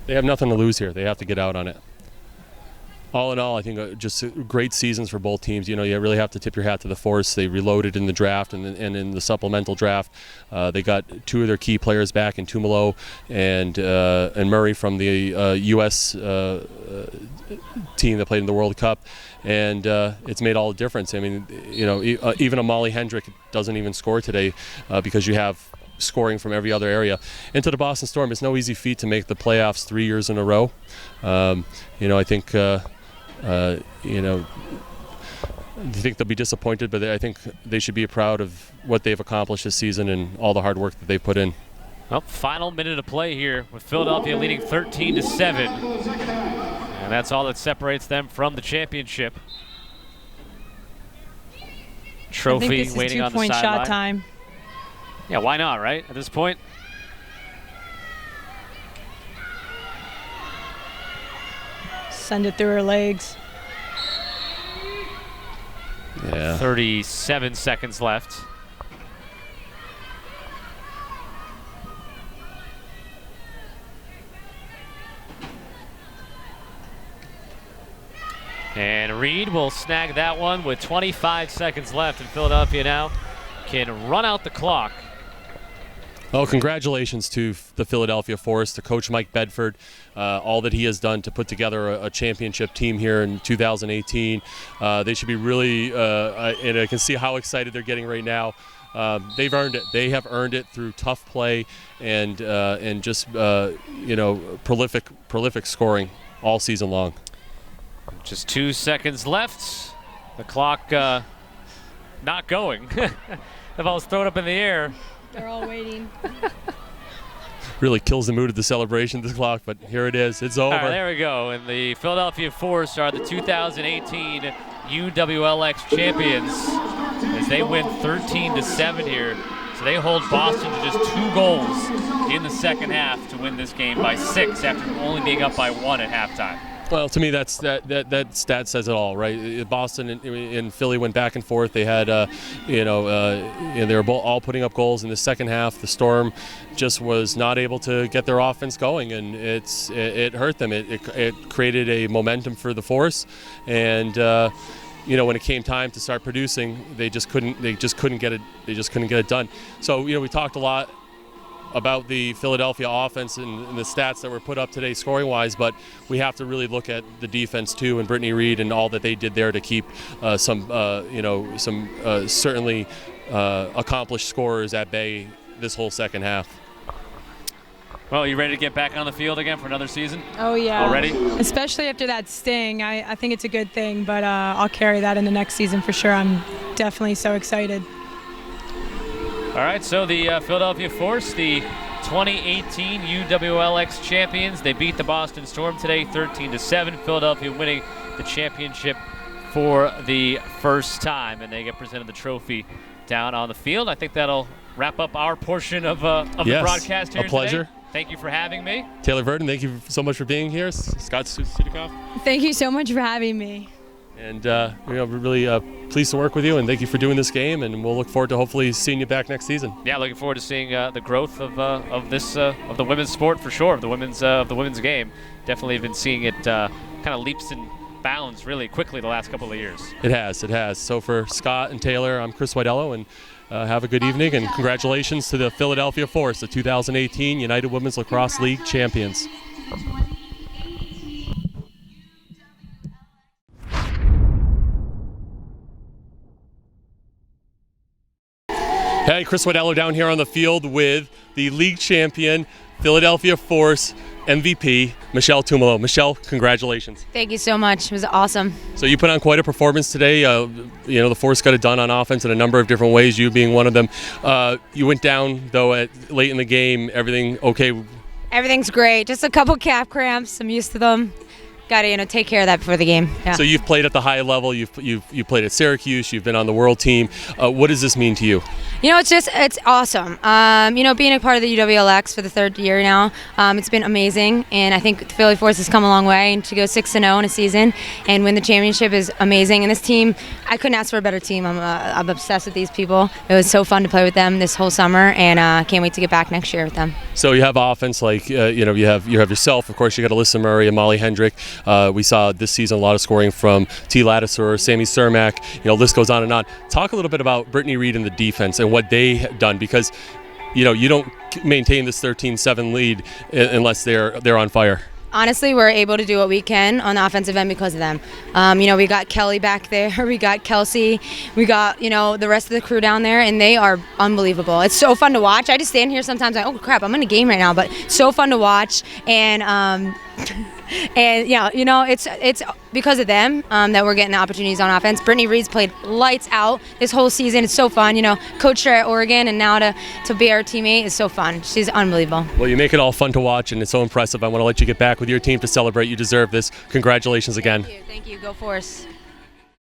They have nothing to lose here. They have to get out on it. All in all, I think just great seasons for both teams. You know, you really have to tip your hat to the Force. They reloaded in the draft and in the supplemental draft. They got 2 of their key players back in Tumolo and Murray from the U.S. Team that played in the World Cup. And it's made all the difference. I mean, you know, even a Molly Hendrick doesn't even score today because you have scoring from every other area. Into the Boston Storm, it's no easy feat to make the playoffs 3 years in a row. You know, I think, you know, I think they'll be disappointed, but I think they should be proud of what they've accomplished this season and all the hard work that they've put in. Well, final minute of play here with Philadelphia leading 13-7. And that's all that separates them from the championship. Trophy waiting on the sideline. 2-point shot time. Yeah, why not, right? At this point. Send it through her legs. Yeah. 37 seconds left. And Reed will snag that one with 25 seconds left, and Philadelphia now can run out the clock. Well, congratulations to the Philadelphia Force, to Coach Mike Bedford, all that he has done to put together a championship team here in 2018. They should be really, and I can see how excited they're getting right now. They've earned it. They have earned it through tough play and just you know, prolific scoring all season long. Just 2 seconds left. The clock not going. The ball's thrown up in the air. They're all waiting. Really kills the mood of the celebration, this clock, but here it is. It's over. All right, there we go. And the Philadelphia Force are the 2018 UWLX champions as they win 13-7 here. So they hold Boston to just 2 goals in the second half to win this game by 6 after only being up by 1 at halftime. Well, to me, that stat says it all, right? Boston and Philly went back and forth. They had, you know, and they were all putting up goals in the second half. The Storm just was not able to get their offense going, and it hurt them. It created a momentum for the Force, and you know, when it came time to start producing, they just couldn't get it done. So, you know, we talked a lot about the Philadelphia offense and the stats that were put up today scoring-wise, but we have to really look at the defense too, and Brittany Reed and all that they did there to keep some certainly accomplished scorers at bay this whole second half. Well, you ready to get back on the field again for another season? Oh, yeah. Already? Especially after that sting. I think it's a good thing, but I'll carry that in the next season for sure. I'm definitely so excited. All right, so the Philadelphia Force, the 2018 UWLX champions, they beat the Boston Storm today 13-7. Philadelphia winning the championship for the first time, and they get presented the trophy down on the field. I think that'll wrap up our portion of the broadcast here a pleasure. Today. Thank you for having me. Taylor Virden, thank you so much for being here. Scott Sudikoff. Thank you so much for having me. And we're really pleased to work with you, and thank you for doing this game. And we'll look forward to hopefully seeing you back next season. Yeah, looking forward to seeing the growth of the women's sport for sure, of the women's game. Definitely been seeing it kind of leaps and bounds really quickly the last couple of years. It has. So for Scott and Taylor, I'm Chris Widelo, and have a good evening, and congratulations to the Philadelphia Force, the 2018 United Women's Lacrosse League champions. Hey, Chris Widelo down here on the field with the league champion, Philadelphia Force MVP, Michelle Tumolo. Michelle, congratulations. Thank you so much. It was awesome. So you put on quite a performance today. The Force got it done on offense in a number of different ways, you being one of them. You went down, though, late in the game. Everything okay? Everything's great. Just a couple calf cramps. I'm used to them. Got to take care of that before the game. Yeah. So you've played at the high level. You've played at Syracuse. You've been on the world team. What does this mean to you? It's awesome. Being a part of the UWLX for the third year now, it's been amazing. And I think the Philly Force has come a long way. And to go 6-0 in a season and win the championship is amazing. And this team, I couldn't ask for a better team. I'm obsessed with these people. It was so fun to play with them this whole summer, and can't wait to get back next year with them. So you have offense like you have yourself. Of course, you got Alyssa Murray and Molly Hendrick. We saw this season a lot of scoring from T. Ladouceur, Sammy Cermak. List goes on and on. Talk a little bit about Brittany Reed and the defense and what they have done, because you don't maintain this 13-7 lead unless they're on fire. Honestly, we're able to do what we can on the offensive end because of them. We got Kelly back there, we got Kelsey, we got the rest of the crew down there, and they are unbelievable. It's so fun to watch. I just stand here sometimes like, oh crap, I'm in a game right now, but so fun to watch. And it's because of them that we're getting the opportunities on offense. Brittany Reed's played lights out this whole season. It's so fun. Coached her at Oregon, and now to be our teammate is so fun. She's unbelievable. Well, you make it all fun to watch, and it's so impressive. I want to let you get back with your team to celebrate. You deserve this. Congratulations again. Thank you. Go Force.